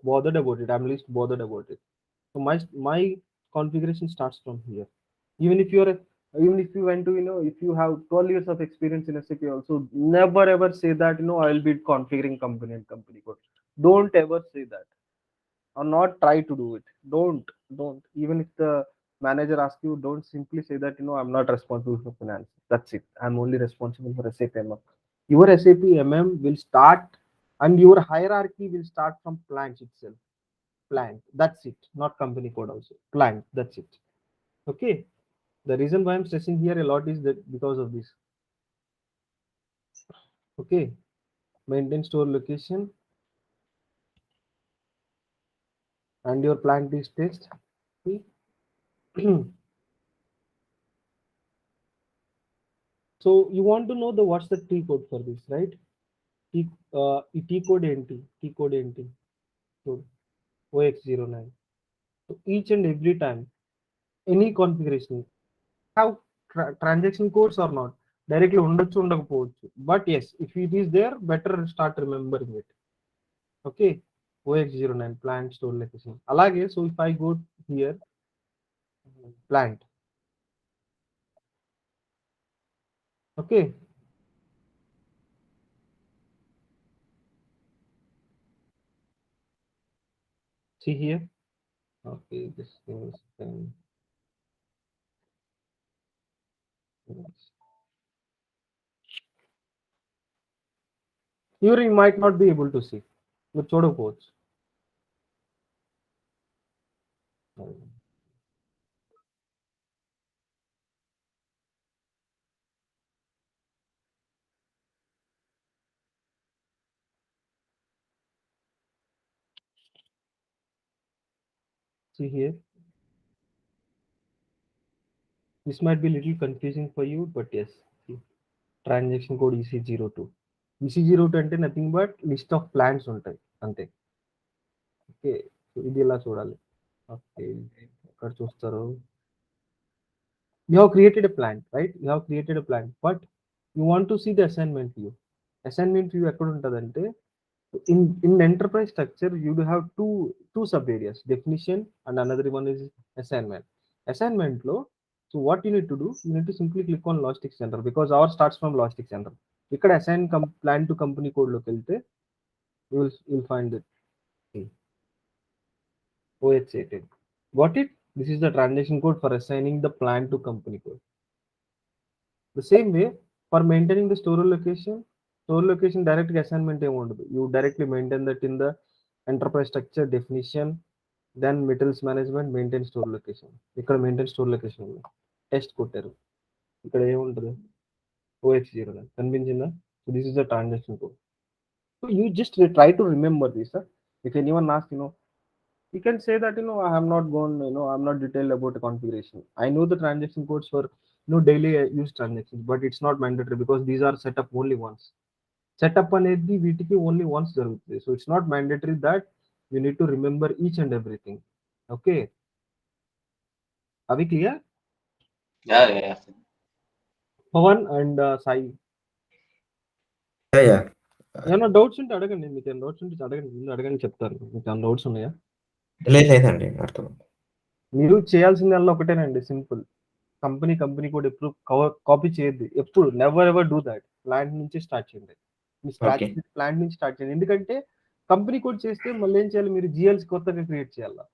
bothered about it. I'm least bothered about it. So my configuration starts from here. Even if you're even if you went to if you have 12 years of experience in SAP also, never ever say that I'll be configuring company and company code. Don't ever say that, or not try to do it. Don't even if the manager asks you, don't simply say that I'm not responsible for finance. That's it. I'm only responsible for SAP MM. Your SAP MM will start, and your hierarchy will start from plants itself. Plant, that's it. Not company code also, plant, that's it. Okay, the reason why I'm stressing here a lot is that because of this. Okay, maintain store location and your plant is test. See? So you want to know the what's the T code for this, right? T code NT, T code NT, code OX09. So each and every time, any configuration have transaction codes or not, directly ఉండొచ్చు ఉండకపోవచ్చు. But yes, if it is there, better start remembering it. Okay, OX09 plant store location. అలాగే, so if I go here, plant. Okay, see here. Okay, this thing is then here you might not be able to see. మీరు చూడకపోవచ్చు. See here. This might be a little confusing for you, but yes. See, transaction code EC02. EC02 అంటే nothing but list of plans ఉంటాయి అంతే. Okay, so ఇది ఎలా చూడాలి. Okay, ఎక్కడ చూస్తారు. You have created a plant, right? You have created a plant, but you want to see the assignment view. Assignment view ఎక్కడ ఉంటుందంటే, in enterprise structure you do have two sub areas, definition and another one is assignment. Assignment లో, so what you need to do, you need to simply click on logistics center because our starts from logistics center. ఇక్కడ assign plan to company code లోకి వెళ్తే you'll find it. OH18. Got it? This is the transaction code for assigning the plan to company code. The same way, for maintaining the store location direct assignment ఏమి ఉండదు. You directly maintain that in the enterprise structure definition, then metals management, maintain store location. ఇక్కడ maintain store location ఉంది, test కొట్టారు. ఇక్కడ ఏముంటుంది, OX09 కనిపించిందా? So this is the transaction code. So you just try to remember this. If anyone asks, you can say that I have not gone, I'm not detailed about the configuration. I know the transaction codes for daily use transactions, but it's not mandatory because these are set up only once. Setup అనేది వీటికి only once జరుగుతుంది. So it's not mandatory that You need to remember each and everything. Okay. Are we clear? Yeah, yeah, yeah. Pawan and Sai. Yeah, yeah. ఏమైనా doubts ఉంటే అడగండి. మీకు ఏమైనా doubts ఉంటే అడగండి. ముందు అడగండి చెప్తాను. మీకు ఏమైనా డౌట్స్ ఉన్నాయా? లేదండి, అర్థం. మీరు చేయాల్సిందల్లా ఒకటేనండి, సింపుల్. కంపెనీ కూడా ఎప్పుడు కాపీ చేయొద్దు. ఎప్పుడు never ever do that. Plant నుంచి స్టార్ట్ చేయండి. మీ స్క్రాచ్ ఓకే. ప్లాంట్ నుంచి స్టార్ట్ చేయండి. ఎందుకంటే కంపెనీ కోడ్ చేస్తే మళ్ళీ ఏం చేయాలి, మీరు జిఎల్స్ కొత్తగా క్రియేట్ చేయాలి.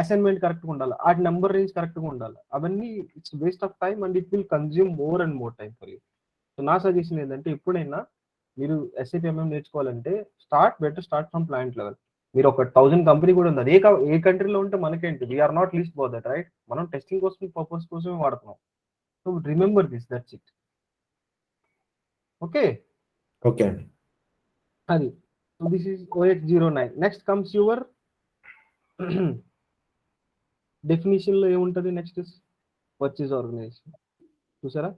అసైన్మెంట్ కరెక్ట్గా ఉండాలి, ఆ నెంబర్ రేంజ్ కరెక్ట్గా ఉండాలి. అవన్నీ it's waste of time and it will consume more and more time for you. So నా సజెషన్ ఏంటంటే, ఎప్పుడైనా మీరు ఎస్ఏపీ నేర్చుకోవాలంటే better start from plant level. మీరు ఒక 1000 కంపెనీ కూడా ఉంది, అది ఏ కంట్రీలో ఉంటే మనకేంటి, we are not least for that, right? మనం టెస్టింగ్ కోసం పర్పస్ కోసమే వాడుతున్నాం. So remember this, that's it. Okay. Okay అండి. అది. So this is OX09. Next comes your definition లో ఏముంటది? Next is purchase organization. చూసారా,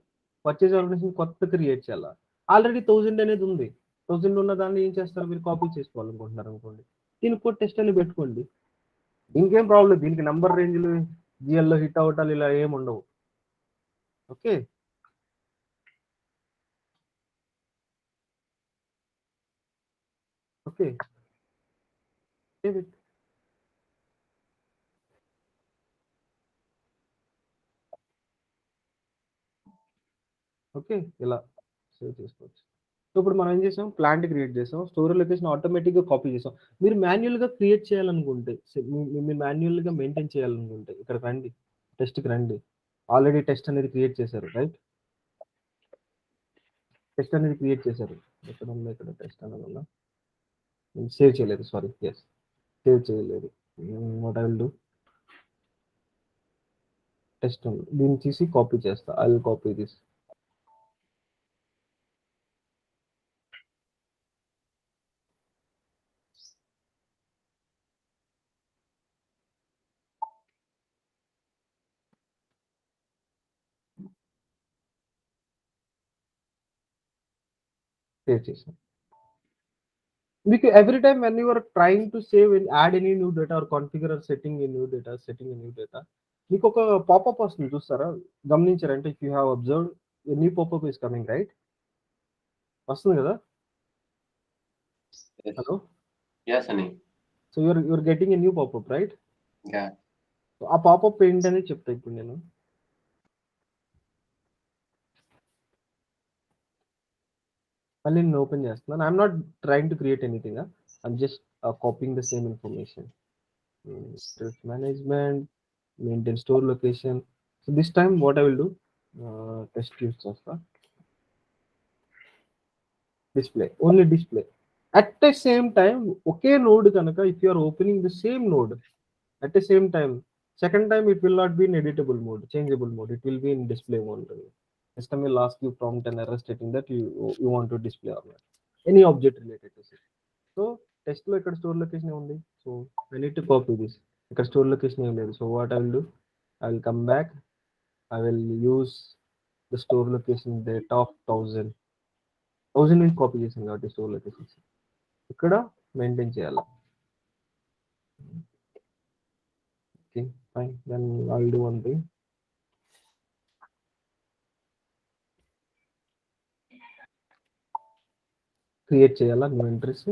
పర్చేజ్ ఆర్గనైజేషన్ కొత్త క్రియేట్ చేయాలా. ఆల్రెడీ 1000 అనేది ఉంది. 1000 ఉన్న దాన్ని ఏం చేస్తారు, మీరు కాపీ చేసుకోవాలనుకుంటున్నారు అనుకోండి, దీనికి కూడా టెస్ట్ అని పెట్టుకోండి. ఇంకేం ప్రాబ్లం, దీనికి నంబర్ రేంజ్లు జిఎల్లో హిట్ అవటాలు ఇలా ఏమి ఉండవు. ఓకే. ఓకే. ఓకే, ఇలా సేవ్ చేసుకోవచ్చు. సో ఇప్పుడు మనం ఏం చేసాం, ప్లాంట్ క్రియేట్ చేసాం, స్టోరేజ్ లొకేషన్ ఆటోమేటిక్గా కాపీ చేసాం. మీరు మాన్యువల్గా క్రియేట్ చేయాలనుకుంటే, మీరు మాన్యువల్గా మెయింటైన్ చేయాలనుకుంటే ఇక్కడ రండి, టెస్ట్కి రండి. ఆల్రెడీ టెస్ట్ అనేది క్రియేట్ చేశారు, రైట్? టెస్ట్ అనేది క్రియేట్ చేశారు. ఎక్కడ ఉందో, ఇక్కడ టెస్ట్ అనేది ఉందా, సేవ్ చేయలేదు, సారీ, ఎస్, సేవ్ చేయలేదు. What I will do, test ఉంది, దీన్ని తీసి కాపీ చేస్తా. I will copy this. Save చేసాం. మీకు every time when you are trying to save and add any new data or configure setting in new data, మీకు ఒక popup వస్తుంది, చూస్తారా? గమనించారంటే, if you have observe, a new popup is coming, right? వస్తుంది కదా. Yes. Hello. Yeah, Sunny. So you're getting a new popup, right? Yeah. ఆ popup ఏంటనే చెప్తా ఇప్పుడు నేను. మళ్ళీ నేను ఓపెన్ చేస్తున్నాను. I'm not trying to create anything, I'm just copying the same information. Management, maintain store location. So this time what I will do, test use చేస్తా. Display, only display. At the same time, okay node కనుక, if you are opening the same node at the same time, second time it will not be in editable mode, changeable mode, it will be in display mode. System will ask you prompt an error stating that you want to display or not any object related to it. So test లో ఇక్కడ store location ఉంది. So I need to copy this. ఇక్కడ store location ఏం లేదు. So what I will do, I will come back, I will use the store location data of 1000 నుంచి copy చేసాను కాబట్టి store locations ఇక్కడ మెయింటైన్ చేయాలి. Okay, fine. Then I will do one thing, create చేయాలా new entries.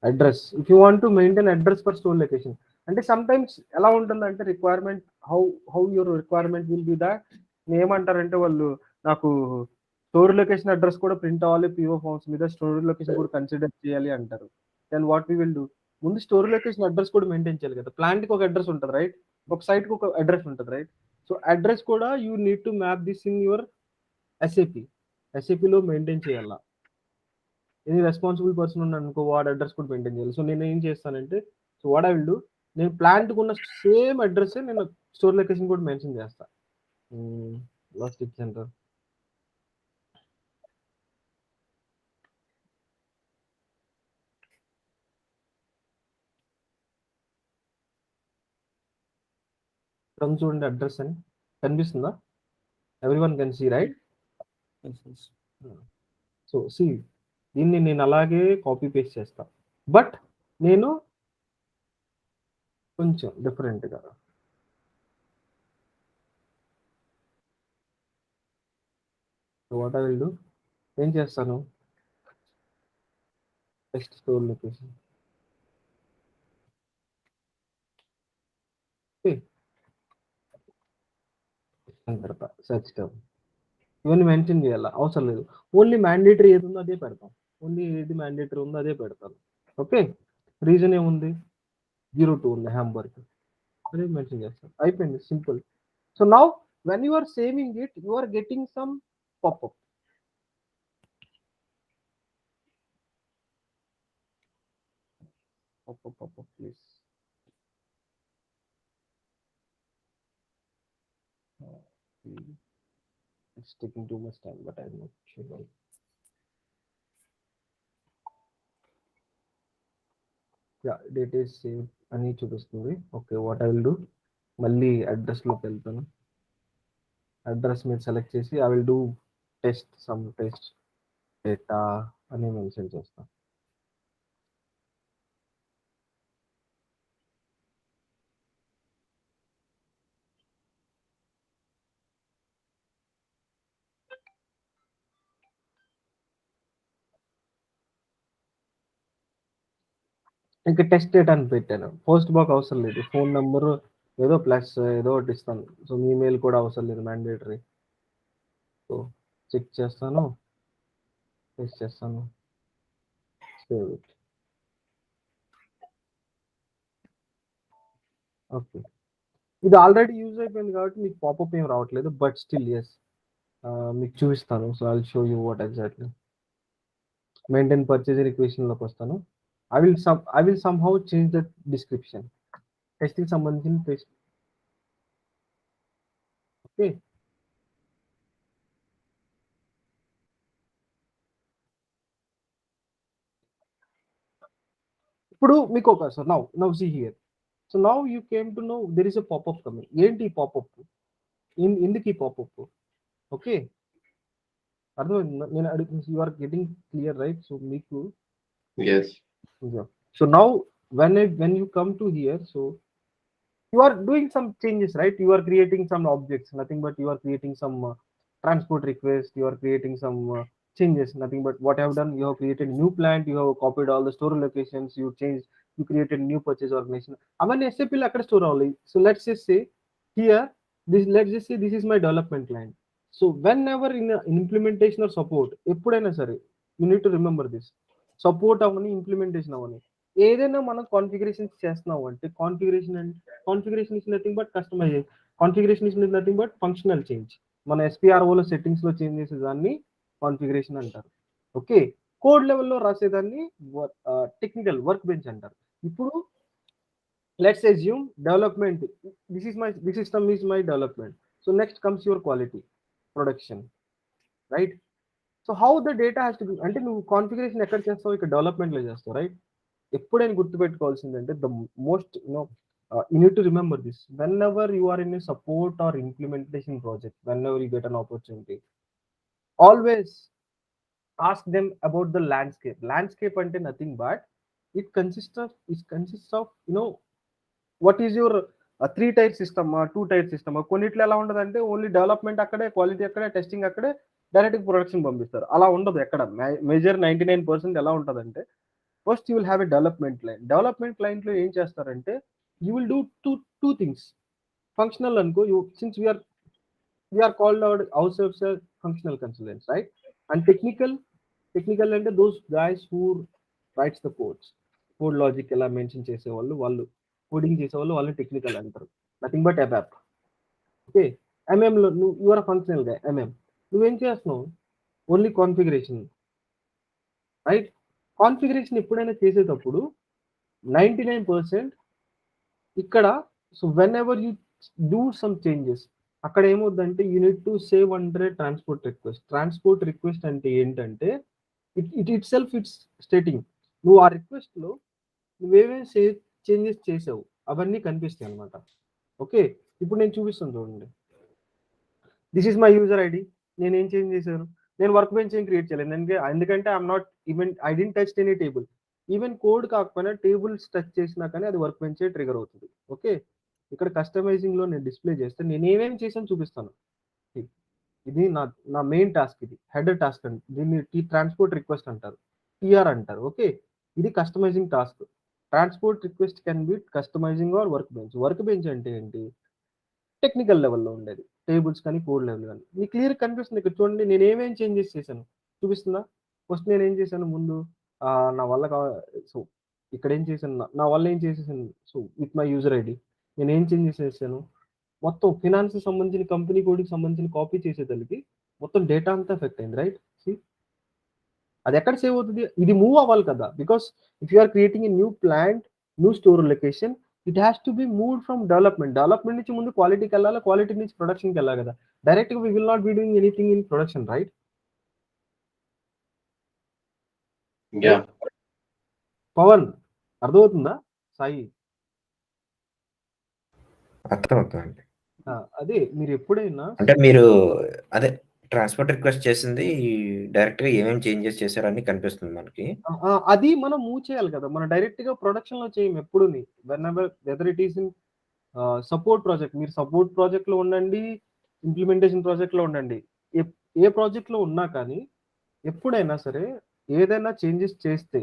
Address, if you want to maintain address for store location, అంటే sometimes ఎలా ఉంటుందంటే requirement, how your requirement will be that, ఏమంటారంటే వాళ్ళు, నాకు store location address కూడా print అవ్వాలి PO forms మీద, స్టోర్ లొకేషన్ కూడా కన్సిడర్ చేయాలి అంటారు. Then what we will do, ముందు స్టోర్ లొకేషన్ అడ్రస్ కూడా మెయింటైన్ చేయాలి కదా. ప్లాంట్కి ఒక అడ్రస్ ఉంటుంది, రైట్? ఒక సైట్కి ఒక అడ్రస్ ఉంటుంది, రైట్? సో అడ్రస్ కూడా you need to map this in your ఎస్ఏపిలో మెయింటైన్ చేయాలా. ఎనీ రెస్పాన్సిబుల్ పర్సన్ ఉన్నాడు అనుకో, వాడు అడ్రస్ కూడా మెయింటైన్ చేయాలి. సో నేను ఏం చేస్తానంటే, so what I will do, నేను ప్లాంట్కి ఉన్న సేమ్ అడ్రస్ నేను స్టోర్ లొకేషన్ కూడా మెన్షన్ చేస్తా. లాజిస్టిక్ సెంటర్, చూడండి అడ్రస్ అని కనిపిస్తుందా? Everyone can see, right? So see, దీన్ని నేను అలాగే కాపీ పేస్ట్ చేస్తా. బట్ నేను కొంచెం డిఫరెంట్గా. వాట్ ఐ విల్ డూ, ఏం చేస్తాను, టెస్ట్ స్టోర్ లొకేషన్ తర్వాత సెర్చ్ టర్మ్ ఇవన్నీ మెన్షన్ చేయాలా, అవసరం లేదు. ఓన్లీ మ్యాండేటరీ ఏది ఉందో అదే పెడతాం. ఓన్లీ ఏది మ్యాండేటరీ ఉందో అదే పెడతాను. ఓకే, రీజన్ ఏముంది, 02 ఉంది హ్యాంబర్గ్, అదే మెన్షన్ చేస్తాను. అయిపోయింది, simple. So now when you are saving it, you are getting some popup. Pop up please. It's taking too much time, but I'm not sure why. Yeah, data is saved అని చూపిస్తుంది. Okay, what I will do, మళ్ళీ అడ్రస్లోకి వెళ్తాను. Address మీద select చేసి I will do test data అని mention చేస్తాను. ఇంకా test data అని పెట్టాను. పోస్ట్ బాక్ అవసరం లేదు, ఫోన్ నెంబరు ఏదో ప్లస్ ఏదో ఒకటి ఇస్తాను. సో మీ మెయిల్ కూడా అవసరం లేదు, మ్యాండేటరీ. సో చెక్ చేస్తాను, టెస్ట్ చేస్తాను, సేవ్ ఇట్. ఓకే, ఇది ఆల్రెడీ యూజ్ అయిపోయింది కాబట్టి మీకు పాపప్ ఏం రావట్లేదు, బట్ స్టిల్ ఎస్ మీకు చూపిస్తాను. So I will show you what exactly. Maintain purchase ఈక్వేషన్లోకి వస్తాను. I will somehow change the description, టెస్ట్కి సంబంధించిన టెస్ట్. ఓకే, ఇప్పుడు మీకు ఒక so now see here. So now you came to know there is a popup coming. ఏంటి ఈ popup, ఎందుకు ఈ పాపప్? ఓకే, అర్థమైంది నేను అడుగు, you are getting clear right? So మీకు Yes. So now when you come to here, so you are doing some changes, right? You are creating some objects, nothing but you are creating some transport request, you are creating some changes, nothing but what I have done, you have created new plant, you have copied all the store locations, you changed, you created new purchase organization. అవన్నీ SAP లో అక్కడ store అవ్వాలి. So let's just say here, let's just say this is my development line. So whenever in implementation or support, ఎప్పుడైనా సరే you need to remember this, support అవని implementation అవని ఏదైనా మనం కాన్ఫిగరేషన్స్ చేస్తున్నాం అంటే, configuration is nothing but customization, configuration is nothing but functional change. మన ఎస్పిఆర్ఓలో సెట్టింగ్స్ లో చేంజ్ చేసేదాన్ని కాన్ఫిగరేషన్ అంటారు. ఓకే, కోడ్ లెవెల్లో రాసేదాన్ని టెక్నికల్ వర్క్ బెంచ్ అంటారు. ఇప్పుడు let's assume development, this system is my development. So next comes your quality production, right? So how the data has to be, అంటే నువ్వు కాన్ఫిగరేషన్ ఎక్కడ చేస్తావు, ఇక్కడ డెవలప్మెంట్లో చేస్తావు, రైట్? ఎప్పుడైనా గుర్తుపెట్టుకోవాల్సిందంటే the most you need to remember this, whenever you are in a support or implementation project, whenever you get an opportunity, always ask them about the landscape ante nothing but it consists of what is your 3 tier system, 2 tier system. కొన్నిట్లో ఎలా ఉండదంటే only development అక్కడే, quality అక్కడే, testing అక్కడే, direct production పంపిస్తారు. అలా ఉండదు ఎక్కడ. మేజర్ 99% ఎలా ఉంటుందంటే, first you will have a development line. Development లైన్లో ఏం చేస్తారంటే, you will do two things. Functional అనుకో, since we're called out ourselves as functional consultants, right? And technical అంటే those guys who writes the code logic ఎలా mention చేసేవాళ్ళు, వాళ్ళు coding చేసేవాళ్ళు, వాళ్ళు టెక్నికల్ అంటారు. Nothing but అబాప్. ఓకే, ఎంఎంలో నువ్వు యువర్ ఫంక్షనల్ గా, నువ్వేం చేస్తున్నావు, ఓన్లీ కాన్ఫిగరేషన్, రైట్? కాన్ఫిగరేషన్ ఎప్పుడైనా చేసేటప్పుడు 99% ఇక్కడ, so when ever you do some changes, అక్కడ ఏమవుద్దంటే you need to save under transport request. Transport request అంటే ఏంటంటే, ఇట్ సెల్ఫ్ ఇట్స్ స్టేటింగ్, నువ్వు ఆ రిక్వెస్ట్ లో నువ్వేమేమి చేంజెస్ చేసావు అవన్నీ కనిపిస్తాయి అనమాట. ఓకే, ఇప్పుడు నేను చూపిస్తాను చూడండి. This is my user ID. నేను ఏం చేంజ్ చేశాను, నేను వర్క్ బెంచ్ ఏం క్రియేట్ చేయలేదు, ఎందుకంటే I'm not even, I didn't touch any table. Even code కాకపోయినా టేబుల్స్ టచ్ చేసినా కానీ అది వర్క్ బెంచే ట్రిగర్ అవుతుంది. ఓకే, ఇక్కడ కస్టమైజింగ్లో నేను డిస్ప్లే చేస్తే నేను ఏమేమి చేశాను చూపిస్తాను. ఇది నా నా మెయిన్ టాస్క్, ఇది హెడర్ టాస్క్ అండి, దీన్ని ట్రాన్స్పోర్ట్ రిక్వెస్ట్ అంటారు, టీఆర్ అంటారు. ఓకే, ఇది customising task. Transport request can be customising or work bench. Work bench అంటే ఏంటి, టెక్నికల్ లెవెల్లో ఉండేది, టేబుల్స్ కానీ కోడ్ లెవెల్ కానీ. మీకు క్లియర్ కనిపిస్తుంది ఇక్కడ చూడండి, నేను ఏమేమి చేంజెస్ చేశాను చూపిస్తుందా. ఫస్ట్ నేను ఏం చేశాను ముందు, నా వల్ల సో ఇక్కడ ఏం చేశాను, నా వల్ల ఏం చేసేసాను, so with my user ID నేను ఏం చేంజెస్ చేశాను, మొత్తం ఫినాన్స్ సంబంధించిన కంపెనీ కోడ్కి సంబంధించిన కాపీ చేసేదానికి మొత్తం డేటా అంతా ఎఫెక్ట్ అయింది, రైట్. అది ఎక్కడ సేవ్ అవుతుంది, ఇది మూవ్ అవ్వాలి కదా, because if you are creating a new plant, new store location, it has to be moved from development నుంచి ముందు క్వాలిటీకి వెళ్ళాలి, క్వాలిటీ నుంచి ప్రొడక్షన్కి వెళ్ళాలి కదా. డైరెక్ట్గా we will not be doing anything in production, right. Yeah. Pavan అర్థమవుతుందా, సాయి? అర్థమవుతుంది. అదే మీరు ఎప్పుడైనా అంటే మీరు అదే ట్రాన్స్పోర్ట్ రిక్వెస్ట్ చేసింది డైరెక్ట్ గా ఏమేమి చేంజెస్ చేశారని కనిపిస్తుంది మనకి. అది మనం మూవ్ చేయాలి కదా, మనం డైరెక్ట్ గా ప్రొడక్షన్ లో చేయం ఎప్పుడు. Weather it is in support project, మీరు సపోర్ట్ ప్రాజెక్ట్ లో ఉండండి, ఇంప్లిమెంటేషన్ ప్రాజెక్ట్ లో ఉండండి, ఏ ప్రాజెక్ట్ లో ఉన్నా కానీ ఎప్పుడైనా సరే ఏదైనా చేంజెస్ చేస్తే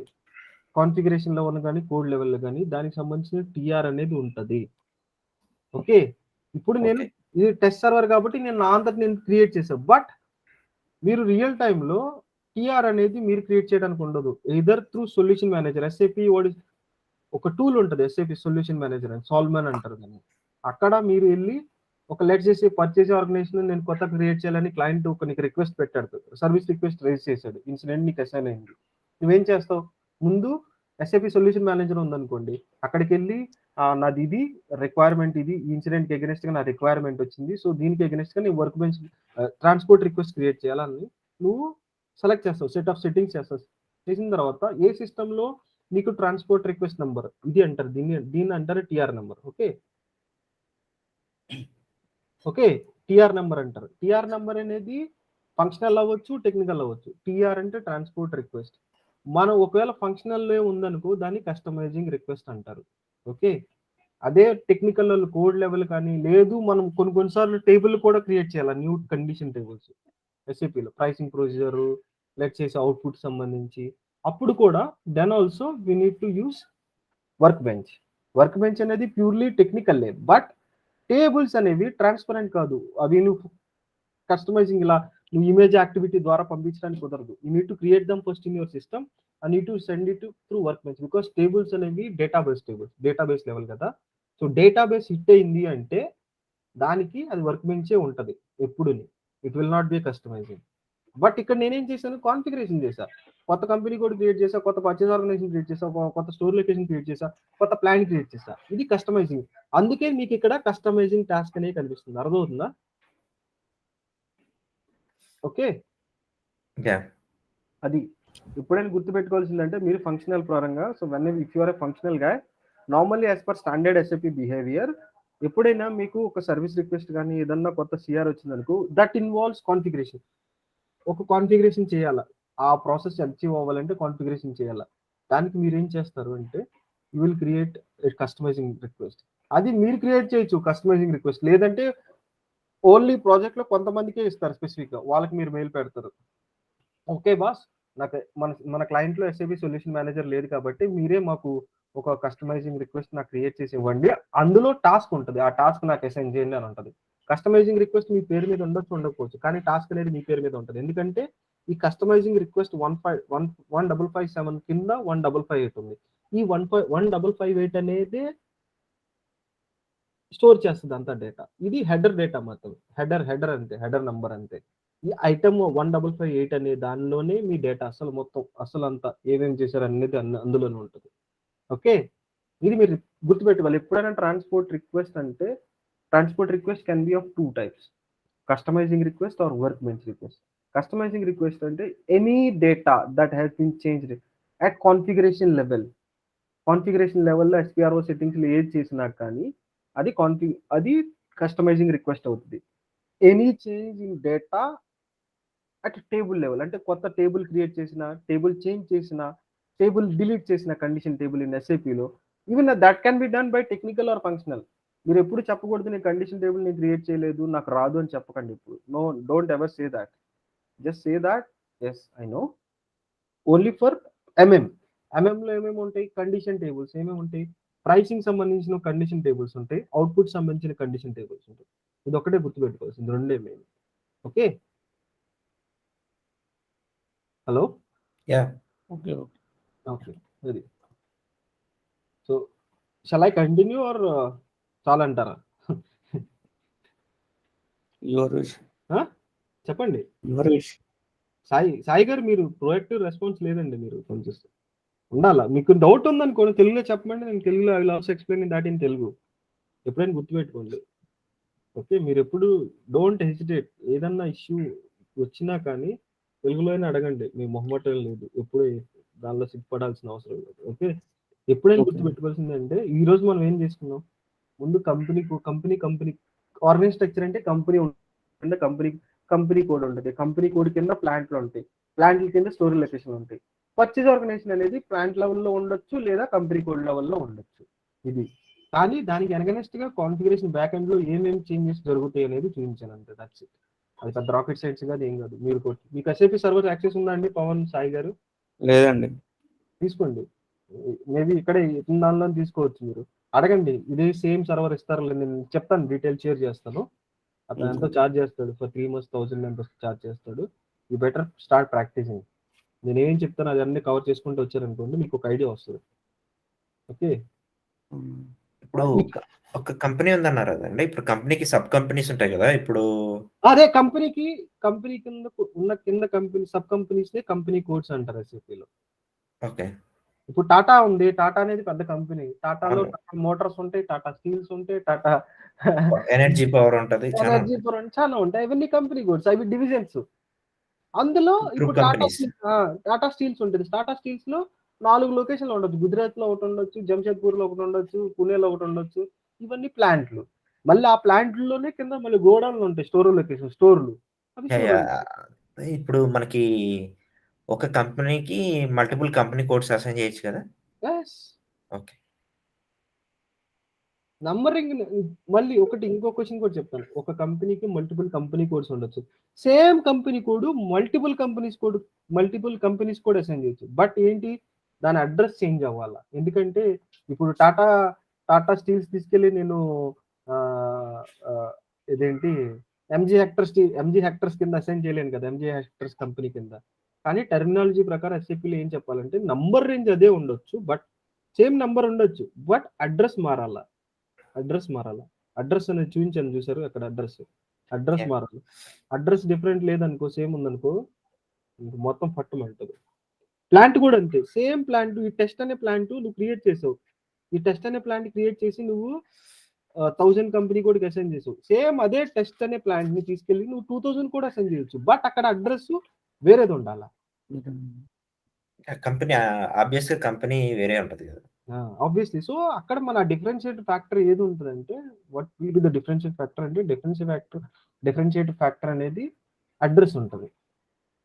కాన్ఫిగరేషన్ లెవెల్ కానీ కోడ్ లెవెల్లో కానీ దానికి సంబంధించిన టీఆర్ అనేది ఉంటుంది. ఓకే, ఇప్పుడు నేను ఇది టెస్ట్ సర్వర్ కాబట్టి నేను నా అంతటి నేను క్రియేట్ చేశాను, బట్ మీరు రియల్ టైంలో టీఆర్ అనేది మీరు క్రియేట్ చేయడానికి ఉండదు, either through solution manager. SAP ఒక టూల్ ఉంటుంది, ఎస్ఏపి సొల్యూషన్ మేనేజర్ అని, సాల్వ్మన్ అంటారు దాన్ని. అక్కడ మీరు వెళ్ళి ఒక లెట్ చేసి పర్చేజ్ ఆర్గనైజేషన్ నేను కొత్త క్రియేట్ చేయాలని క్లయింట్ ఒక నీకు రిక్వెస్ట్ పెట్టాడు, సర్వీస్ రిక్వెస్ట్ రైజ్ చేశాడు, ఇన్సిడెంట్ నీకు అసైన్ అయింది. నువ్వేం చేస్తావు, ముందు ఎస్ఏపి సొల్యూషన్ మేనేజర్ ఉందనుకోండి, అక్కడికి వెళ్ళి నాది ఇది రిక్వైర్మెంట్, ఇది ఇన్సిడెంట్కి ఎగనెస్ట్ గా నా రిక్వైర్మెంట్ వచ్చింది, సో దీనికి ఎగనెస్ట్ గా నేను work bench transport request create చేయాలని నువ్వు సెలెక్ట్ చేస్తావు, సెట్ ఆఫ్ సెట్టింగ్స్ చేస్తావు. చేసిన తర్వాత ఏ సిస్టంలో నీకు ట్రాన్స్పోర్ట్ రిక్వెస్ట్ నెంబర్ ఇది అంటారు, దీన్ని అంటారు TR number. Okay, TR number అంటారు. టీఆర్ నెంబర్ అనేది ఫంక్షనల్ అవ్వచ్చు, టెక్నికల్ అవ్వచ్చు. టీఆర్ అంటే ట్రాన్స్పోర్ట్ రిక్వెస్ట్. మనం ఒకవేళ ఫంక్షనల్ ఉందనుకో దాన్ని కస్టమైజింగ్ రిక్వెస్ట్ అంటారు. ఓకే, అదే టెక్నికల్ కోడ్ లెవెల్ కానీ లేదు, మనం కొన్నిసార్లు టేబుల్ కూడా క్రియేట్ చేయాలి, న్యూ కండిషన్ టేబుల్స్ ఎస్ఏపీలో, ప్రైసింగ్ ప్రొసీజర్ లెట్ చేసి అవుట్పుట్ సంబంధించి, అప్పుడు కూడా then also we need to use work bench. Work bench అనేది ప్యూర్లీ టెక్నికల్, బట్ టేబుల్స్ అనేవి ట్రాన్స్పరెంట్ కాదు, అవి నువ్వు కస్టమైజింగ్ ఇలా నువ్వు ఇమేజ్ యాక్టివిటీ ద్వారా పంపించడానికి కుదరదు. You need to create them first in your system and need to send it through work bench, because tables అనేవి డేటాబేస్ లెవెల్ కదా. సో డేటాబేస్ హిట్ అయింది అంటే దానికి అది వర్క్ బెంచే ఉంటుంది ఎప్పుడు, it will not B customising. But ఇక్కడ నేనేం చేశాను, కాన్ఫిగరేషన్ చేశా, కొత్త కంపెనీ కూడా క్రియేట్ చేసా, కొత్త పర్చేజ్ ఆర్గనైజేషన్ క్రియేట్ చేసా, కొత్త స్టోర్ లొకేషన్ క్రియేట్ చేసా, కొత్త ప్లాన్ క్రియేట్ చేసా, ఇది కస్టమైజింగ్. అందుకే మీకు ఇక్కడ కస్టమైజింగ్ టాస్క్ అనేది కనిపిస్తుంది, అర్థమవుతుందా? ఓకే, అది ఎప్పుడైనా గుర్తుపెట్టుకోవాల్సిందంటే మీరు ఫంక్షనల్ పరంగా, so when if you are a functional గా normally as per standard SAP behaviour, ఎప్పుడైనా మీకు ఒక సర్వీస్ రిక్వెస్ట్ కానీ ఏదన్నా కొత్త సిఆర్ వచ్చిందనుకో దట్ ఇన్వాల్వ్స్ కాన్ఫిగరేషన్. ఒక కాన్ఫిగరేషన్ చేయాలా, ఆ ప్రాసెస్ అచీవ్ అవ్వాలంటే కాన్ఫిగరేషన్ చేయాలా, దానికి మీరు ఏం చేస్తారు అంటే you will create customising request. అది మీరు క్రియేట్ చేయొచ్చు కస్టమైజింగ్ రిక్వెస్ట్, లేదంటే ఓన్లీ ప్రాజెక్ట్ లో కొంతమందికే ఇస్తారు, స్పెసిఫిక్ గా వాళ్ళకి మీరు మెయిల్ పెడతారు. ఓకే బాస్, నాకు మన క్లయింట్ లో ఎస్ఏబి సొల్యూషన్ మేనేజర్ లేదు కాబట్టి మీరే మాకు ఒక కస్టమైజింగ్ రిక్వెస్ట్ నాకు క్రియేట్ చేసి ఇవ్వండి, అందులో టాస్క్ ఉంటుంది, ఆ టాస్క్ నాకు అసైన్ చేయండి అని ఉంటుంది. కస్టమైజింగ్ రిక్వెస్ట్ మీ పేరు మీద ఉండొచ్చు ఉండకపోవచ్చు, కానీ టాస్క్ అనేది మీ పేరు మీద ఉంటుంది. ఎందుకంటే ఈ కస్టమైజింగ్ రిక్వెస్ట్ 1557 కింద 1558 ఉంది. ఈ 1558 అనేది స్టోర్ చేస్తుంది అంతా డేటా. ఇది హెడర్ డేటా మాత్రం, హెడర్ అంతే, హెడర్ నంబర్ అంతే. ఈ ఐటమ్ 1558 అనే దానిలోనే మీ డేటా అసలు మొత్తం అసలు అంతా ఏమేమి చేశారు అనేది అందులోనే ఉంటుంది. ఓకే, ఇది మీరు గుర్తుపెట్టుకోవాలి. ఎప్పుడైనా ట్రాన్స్పోర్ట్ రిక్వెస్ట్ అంటే transport request can be of 2 types, customizing request or work bench request. Customizing request అంటే any data that has been changed at configuration లెవెల్లో ఎస్పిఆర్ఓ సెట్టింగ్స్ లో ఏది చేసినా కానీ అది కస్టమైజింగ్ రిక్వెస్ట్ అవుతుంది. Any change in data at table level, అంటే కొత్త టేబుల్ క్రియేట్ చేసిన, టేబుల్ చేంజ్ చేసిన, టేబుల్ డిలీట్ చేసిన కండిషన్ టేబుల్ ఇన్ ఎస్ఏపిలో, even that can be done by technical are functional. మీరు ఎప్పుడు చెప్పకూడదు నేను కండిషన్ టేబుల్ నేను క్రియేట్ చేయలేదు, నాకు రాదు అని చెప్పకండి. ఇప్పుడు no, don't ever say that. Just say that as I know only for ఎంఎంలో ఏమేమి ఉంటాయి, కండిషన్ టేబుల్స్ ఏమేమి ఉంటాయి, ప్రైసింగ్ సంబంధించిన కండిషన్ టేబుల్స్ ఉంటాయి, అవుట్పుట్ సంబంధించిన కండిషన్ టేబుల్స్ ఉంటాయి. ఇది ఒకటే గుర్తుపెట్టుకోవాల్సింది, రెండే main. Okay, hello, yeah, okay okay. Okay, అది. So shall I continue or చాలా అంటారా? Your wish. చెప్పండి యువర్ విష్. సాయి గారు, మీరు ప్రోయాక్టివ్ రెస్పాన్స్ లేదండి, మీరు కొంచెం ఉండాలా. మీకు డౌట్ ఉందనుకోండి తెలుగులో చెప్పమండి, నేను తెలుగులో I will also explain that in Telugu. ఎప్పుడైనా గుర్తుపెట్టుకోండి. ఓకే, మీరు ఎప్పుడు డోంట్ హెసిటేట్, ఏదన్నా ఇష్యూ వచ్చినా కానీ తెలుగులోనే అడగండి, మీ మొహమాటం లేదు, ఎప్పుడు దానిలో సిగ్గుపడాల్సిన అవసరం లేదు. ఓకే, ఎప్పుడైనా ఓకే. గుర్తుపెట్టుకోవాల్సింది ఈ రోజు మనం ఏం చేసుకున్నాం, ముందు కంపెనీ కంపెనీ ఆర్గనైజ్ స్ట్రక్చర్ అంటే కంపెనీ కింద కంపెనీ కోడ్ ఉంటుంది, కంపెనీ కోడ్ కింద ప్లాంట్లు ఉంటాయి, ప్లాంట్ల కింద స్టోరేజ్ లొకేషన్ ఉంటాయి. పర్చేజ్ ఆర్గనైజేషన్ అనేది ప్లాంట్ లెవెల్లో ఉండొచ్చు లేదా కంపెనీ కోడ్ లెవెల్లో ఉండొచ్చు. ఇది కానీ దానికి అగనెస్ట్ గా కాన్ఫిగరేషన్ బ్యాక్ ఎండ్ లో ఏమేమి చేంజెస్ జరుగుతాయి అనేది చూపించాను అంతే. That's it. అది పెద్ద రాకెట్ సైన్స్ కాదు, ఏం కాదు. మీకు ఎస్ఏపి సర్వర్ యాక్సెస్ ఉందా అండి పవన్, సాయి గారు? లేదండి. తీసుకోండి, మేబీ ఇక్కడే దానిలో తీసుకోవచ్చు. మీరు అడగండి, ఇదే సేమ్ సర్వర్ ఇస్తారు, నేను చెప్తాను, డీటెయిల్ షేర్ చేస్తాను. అతను ఎంతో ఛార్జ్ చేస్తాడు, ఫర్ 3 months 1000 మెంబర్స్ ఛార్జ్ చేస్తాడు. You better start practising. నేను ఏం చెప్తాను అది అన్ని కవర్ చేసుకుంటూ వచ్చారనుకోండి, మీకు ఒక ఐడియా వస్తుంది. ఓకే, ఇప్పుడు ఒక కంపెనీ ఉందన్నారు కదండి, ఇప్పుడు కంపెనీకి సబ్ కంపెనీస్ ఉంటాయి కదా. ఇప్పుడు అదే కంపెనీ కింద ఉన్న company sub companies company codes అంటారు ఎస్ఏపీలో. ఓకే, ఇప్పుడు టాటా ఉంది, టాటా అనేది పెద్ద కంపెనీ. టాటాలో అవును. టాటా మోటార్స్ ఉంటాయి, టాటా స్టీల్స్ ఉంటాయి, టాటా ఎనర్జీ పవర్ ఉంటది, చాలా ఎనర్జీ పవర్ చాలా ఉంటాయి. అవన్నీ కంపెనీ కోడ్స్, అవి డివిజన్స్. అందులో ఇప్పుడు గ్రూప్ కంపెనీస్. టాటా స్టీల్స్ ఉంటుంది. టాటా స్టీల్స్ లో 4 లొకేషన్లు ఉండొచ్చు. గుజరాత్ లో ఒకటి ఉండొచ్చు, జంషెడ్పూర్ లో ఒకటి ఉండొచ్చు, పుణేలో ఒకటి ఉండొచ్చు. ఇవన్నీ ప్లాంట్లు. మళ్ళీ ఆ ప్లాంట్లోనే కింద మళ్ళీ గోడౌన్లు ఉంటాయి, స్టోర్ లొకేషన్, స్టోర్లు. అవి యా, స్టోర్. ఇప్పుడు మనకి ఒక కంపెనీకి మల్టిపుల్ కంపెనీ కోడ్స్ అసైన్ చేయొచ్చు కదా. ఓకే, నంబరింగ్ మళ్ళీ ఇంకో క్వశ్చన్ కూడా చెప్తాను. ఒక కంపెనీకి మల్టిపుల్ కంపెనీ కోడ్స్ ఉండొచ్చు. Same company code multiple companies code assign చేయొచ్చు. బట్ ఏంటి, దాని అడ్రస్ చేంజ్ అవ్వాలా. ఎందుకంటే ఇప్పుడు టాటా స్టీల్స్ తీసుకెళ్ళి నేను ఇదేంటి ఎంజీ హెక్టర్స్ కింద అసైన్ చేయలేను కదా, ఎంజీ హెక్టర్స్ కంపెనీ కింద. కానీ టెర్మినాలజీ ప్రకారం ఎస్ఏపీలో ఏం చెప్పాలంటే నంబర్ రేంజ్ అదే ఉండొచ్చు, బట్ సేమ్ నంబర్ ఉండొచ్చు, బట్ అడ్రస్ మారాలా. అడ్రస్ అనేది చూపించాను చూసారు అక్కడ, అడ్రస్ మారాలి. అడ్రస్ డిఫరెంట్ లేదనుకో, సేమ్ ఉందనుకో, మొత్తం పట్టుమంటుంది. ప్లాంట్ కూడా అంతే, సేమ్ ప్లాంట్. ఈ టెస్ట్ అనే ప్లాంట్ నువ్వు క్రియేట్ చేసావు, ఈ టెస్ట్ అనే ప్లాంట్ క్రియేట్ చేసి నువ్వు 1000 కంపెనీ కూడా అసైన్ చేసావు. సేమ్ అదే టెస్ట్ అనే ప్లాంట్ ని తీసుకెళ్ళి నువ్వు 2000 కూడా అసైన్ చేయొచ్చు, బట్ అక్కడ అడ్రస్ వేరేది ఉండాలా. కంపెనీ ఆబ్వియస్ గా కంపెనీ వేరే ఉంటది కదా. ఆబ్వియస్లీ. సో అక్కడ మన డిఫరెన్షియేట్ ఫ్యాక్టర్ ఏది ఉంటుందంటే, what will be the differentiate factor అంటే, డిఫరెన్షియేట్ ఫ్యాక్టర్ అనేది అడ్రస్ ఉంటుంది.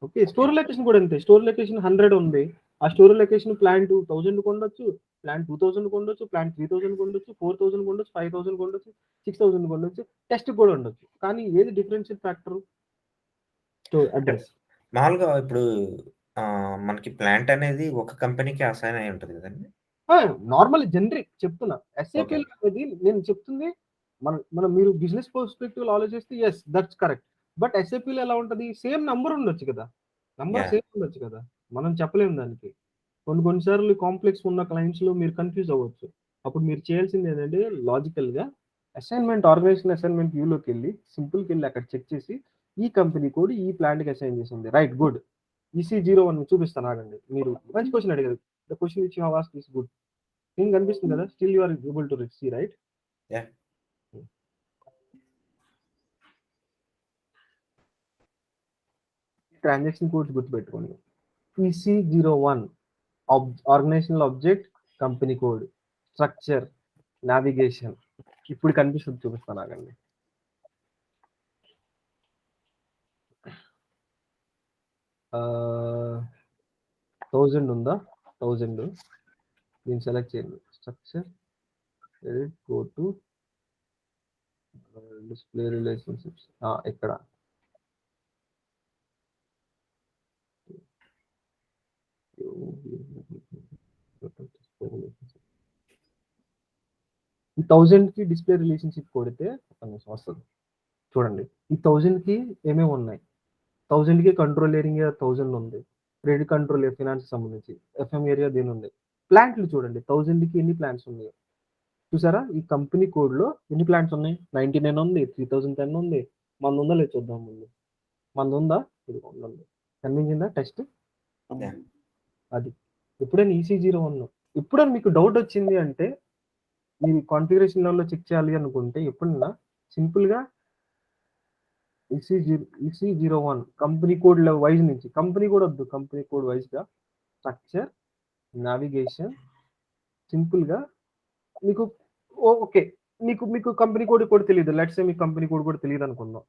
ఓకే, స్టోర్ లొకేషన్ కూడా అంతే. స్టోర్ లొకేషన్ 100 ఉంది, ఆ స్టోర్ లొకేషన్ ప్లాంట్ 1000 ఉండొచ్చు, ప్లాంట్ 2000 ఉండొచ్చు, ప్లాంట్ 3000 ఉండొచ్చు, 4000 ఉండొచ్చు, 5000 ఉండొచ్చు, 6000 ఉండొచ్చు, టెస్ట్ కూడా ఉండొచ్చు. కానీ ఏది డిఫరెన్షియేట్ ఫ్యాక్టర్? అడ్రస్. మామూలుగా ఇప్పుడు మనకి ప్లాంట్ అనేది ఒక కంపెనీకి అసైన్ అయి ఉంటది కదండి. నార్మల్ జనరిక్ చెప్తున్నా. ఎస్ఏపీ అనేది నేను చెప్తుంది, మనం మీరు బిజినెస్ పర్స్పెక్టివ్ ఆలోచిస్తే ఎస్ దట్స్ కరెక్ట్. బట్ ఎస్ఏపీలో ఎలా ఉంటది, సేమ్ నంబర్ ఉండొచ్చు కదా, సేమ్ ఉండొచ్చు కదా, మనం చెప్పలేము దానికి. కొన్నిసార్లు కాంప్లెక్స్ ఉన్న క్లయింట్స్ లో మీరు కన్ఫ్యూజ్ అవ్వచ్చు. అప్పుడు మీరు చేయాల్సింది ఏంటంటే, లాజికల్ గా ఆర్గనైజేషన్ అసైన్మెంట్ వ్యూలోకి వెళ్ళి సింపుల్కి వెళ్ళి అక్కడ చెక్ చేసి, ఈ కంపెనీ కోడ్ ఈ ప్లాంట్ కి అసైన్ చేసింది, రైట్, గుడ్. EC01 చూపిస్తాను, ఆగండి. మీరు మంచి క్వశ్చన్ అడిగారు. The question which you have asked is good. ఏం కనిపిస్తుంది కదా, still you are able to see, right? Transaction codes గుర్తుపెట్టుకోండి. EC01 organizational object, company code, structure, navigation. ఇప్పుడు కనిపిస్తుంది, చూపిస్తాను, ఆగండి. ఆ, 1000 ఉందా? 1000 దీన్ని సెలెక్ట్ చేయండి. Structure edit go to display relationships ఇక్కడ ఈ 1000కి డిస్ప్లే రిలేషన్షిప్ కొడితే వస్తుంది. చూడండి ఈ 1000కి ఏమేమి ఉన్నాయి. 1000కి కంట్రోల్ ఏరియా 1000 ఉంది. క్రెడిట్ కంట్రోల్ ఫినాన్స్ సంబంధించి ఎఫ్ఎం ఏరియా దీని ఉంది. ప్లాంట్లు చూడండి 1000కి ఎన్ని ప్లాంట్స్ ఉన్నాయో చూసారా. ఈ కంపెనీ కోడ్ లో ఎన్ని ప్లాంట్స్ ఉన్నాయి. 99 ఉంది, 3010 ఉంది. మన ఉందా లేదు చూద్దాం. ముందు మన ఉందా, ఇది ఉంది. కనిపించిందా టెస్ట్ అది. ఎప్పుడైనా EC01 ఎప్పుడైనా మీకు డౌట్ వచ్చింది అంటే ఈ కాన్ఫిగరేషన్ లెవెల్లో చెక్ చేయాలి అనుకుంటే ఎప్పుడన్నా సింపుల్ గా EC01 కంపెనీ కోడ్ వైజ్ నుంచి, కంపెనీ కూడా వద్దు, కంపెనీ కోడ్ వైజ్ గా స్ట్రక్చర్ నావిగేషన్ సింపుల్ గా మీకు ఓకే. మీకు కంపెనీ కోడ్ కూడా తెలియదు. లెట్స్ సే మీకు కంపెనీ కోడ్ కూడా తెలియదు అనుకుందాం.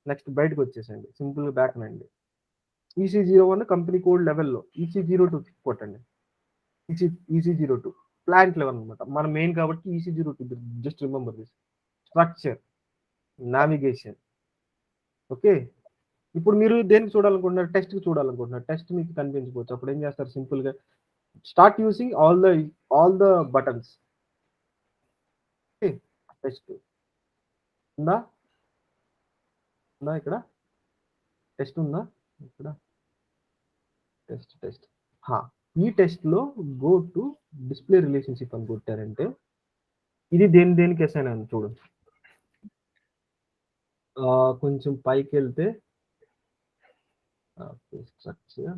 నెక్స్ట్ బయటకు వచ్చేసండి. సింపుల్ గా బ్యాక్ నండి. EC01 కంపెనీ కోడ్ లెవెల్లో EC02 కొట్టండి. EC02 ప్లాంట్ లెవెల్ అనమాట. మన మెయిన్ కాబట్టి EC02 just remember this. Structure navigation okay. ఇప్పుడు మీరు దేనికి చూడాలనుకుంటున్నారు, టెస్ట్ కి చూడాలనుకుంటున్నారు. టెస్ట్ మీకు కనిపించవచ్చు. అప్పుడు ఏం చేస్తారు, సింపుల్ గా start using all the buttons. Test ఉందా, ఇక్కడ టెస్ట్ ఉందా, ఇక్కడ టెస్ట్ ఈ టెస్ట్ లో గో టు డిస్ప్లే రిలేషన్షిప్ అని కొట్టారంటే ఇది దేనికి అసైన్ అని చూడండి. కొంచెం పైకి వెళ్తే స్ట్రక్చర్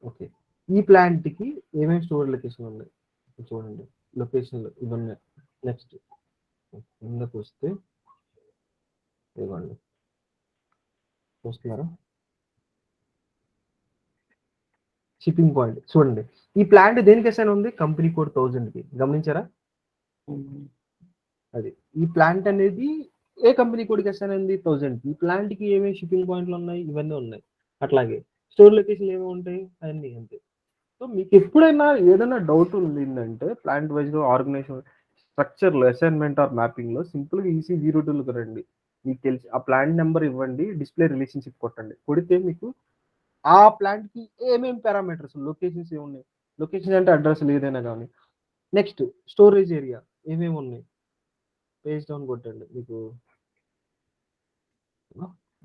ఓకే. ఈ ప్లాంట్ కి ఏమేమి స్టోర్ లొకేషన్ ఉన్నాయి చూడండి. లొకేషన్లు ఇవన్నీ. నెక్స్ట్ కిందకు వస్తే ఇవ్వండి, చూస్తున్నారా షిప్పింగ్ పాయింట్ చూడండి. ఈ ప్లాంట్ దేనికి అసైన్ ఉంది, కంపెనీ కోడ్ 1000కి. గమనించారా అది. ఈ ప్లాంట్ అనేది ఏ కంపెనీ కోడ్కి అసైన్ అయింది, 1000కి. ఈ ప్లాంట్ కి ఏమేమి షిప్పింగ్ పాయింట్లు ఉన్నాయి, ఇవన్నీ ఉన్నాయి. అట్లాగే స్టోర్ లొకేషన్ ఏమేమి ఉంటాయి, అన్నీ అంతే. సో మీకు ఎప్పుడైనా ఏదైనా డౌట్ ఉందంటే ప్లాంట్ వైజ్ గా ఆర్గనైజేషన్ స్ట్రక్చర్ లో అసైన్మెంట్ ఆర్ మ్యాపింగ్ లో సింపుల్ గా EC02 రండి. మీకు తెలిసి ఆ ప్లాంట్ నెంబర్ ఇవ్వండి, డిస్ప్లే రిలేషన్షిప్ కొట్టండి. కొడితే మీకు ఆ ప్లాంట్ కి ఏమేమి పారామీటర్స్, లొకేషన్స్ ఏమున్నాయి, లొకేషన్ అంటే అడ్రస్ ఏదైనా కానీ. నెక్స్ట్ స్టోరేజ్ ఏరియా ఏమేమి ఉన్నాయి, పేజ్ డౌన్ కొట్టండి, మీకు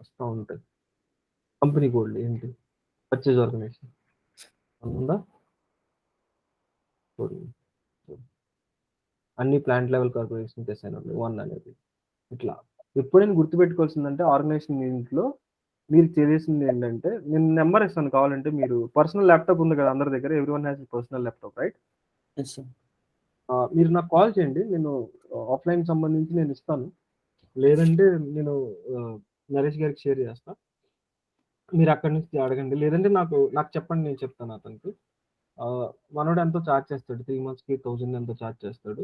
వస్తూ ఉంటాయి. కంపెనీ కోడ్ ఏంటి, పర్చేజ్ ఆర్గనైజేషన్ ఉందా, అన్ని ప్లాంట్ లెవెల్ కార్పొరేషన్ అసైన్ ఉంది 1 అనేది. ఇట్లా ఎప్పుడైనా గుర్తుపెట్టుకోవాల్సిందంటే ఆర్గనైజేషన్ ఇంట్లో మీరు చేయాల్సింది ఏంటంటే, నేను నెంబర్ ఇస్తాను కావాలంటే. మీరు పర్సనల్ ల్యాప్టాప్ ఉంది కదా అందరి దగ్గర, everyone has personal laptop right. మీరు నాకు కాల్ చేయండి, నేను ఆఫ్లైన్ సంబంధించి నేను ఇస్తాను. లేదంటే నేను నరేష్ గారికి షేర్ చేస్తా, మీరు అక్కడి నుంచి అడగండి. లేదంటే నాకు చెప్పండి, నేను చెప్తాను అతనికి. మనోడు ఎంతో ఛార్జ్ చేస్తాడు, 3 monthsకి 1000 ఎంతో ఛార్జ్ చేస్తాడు.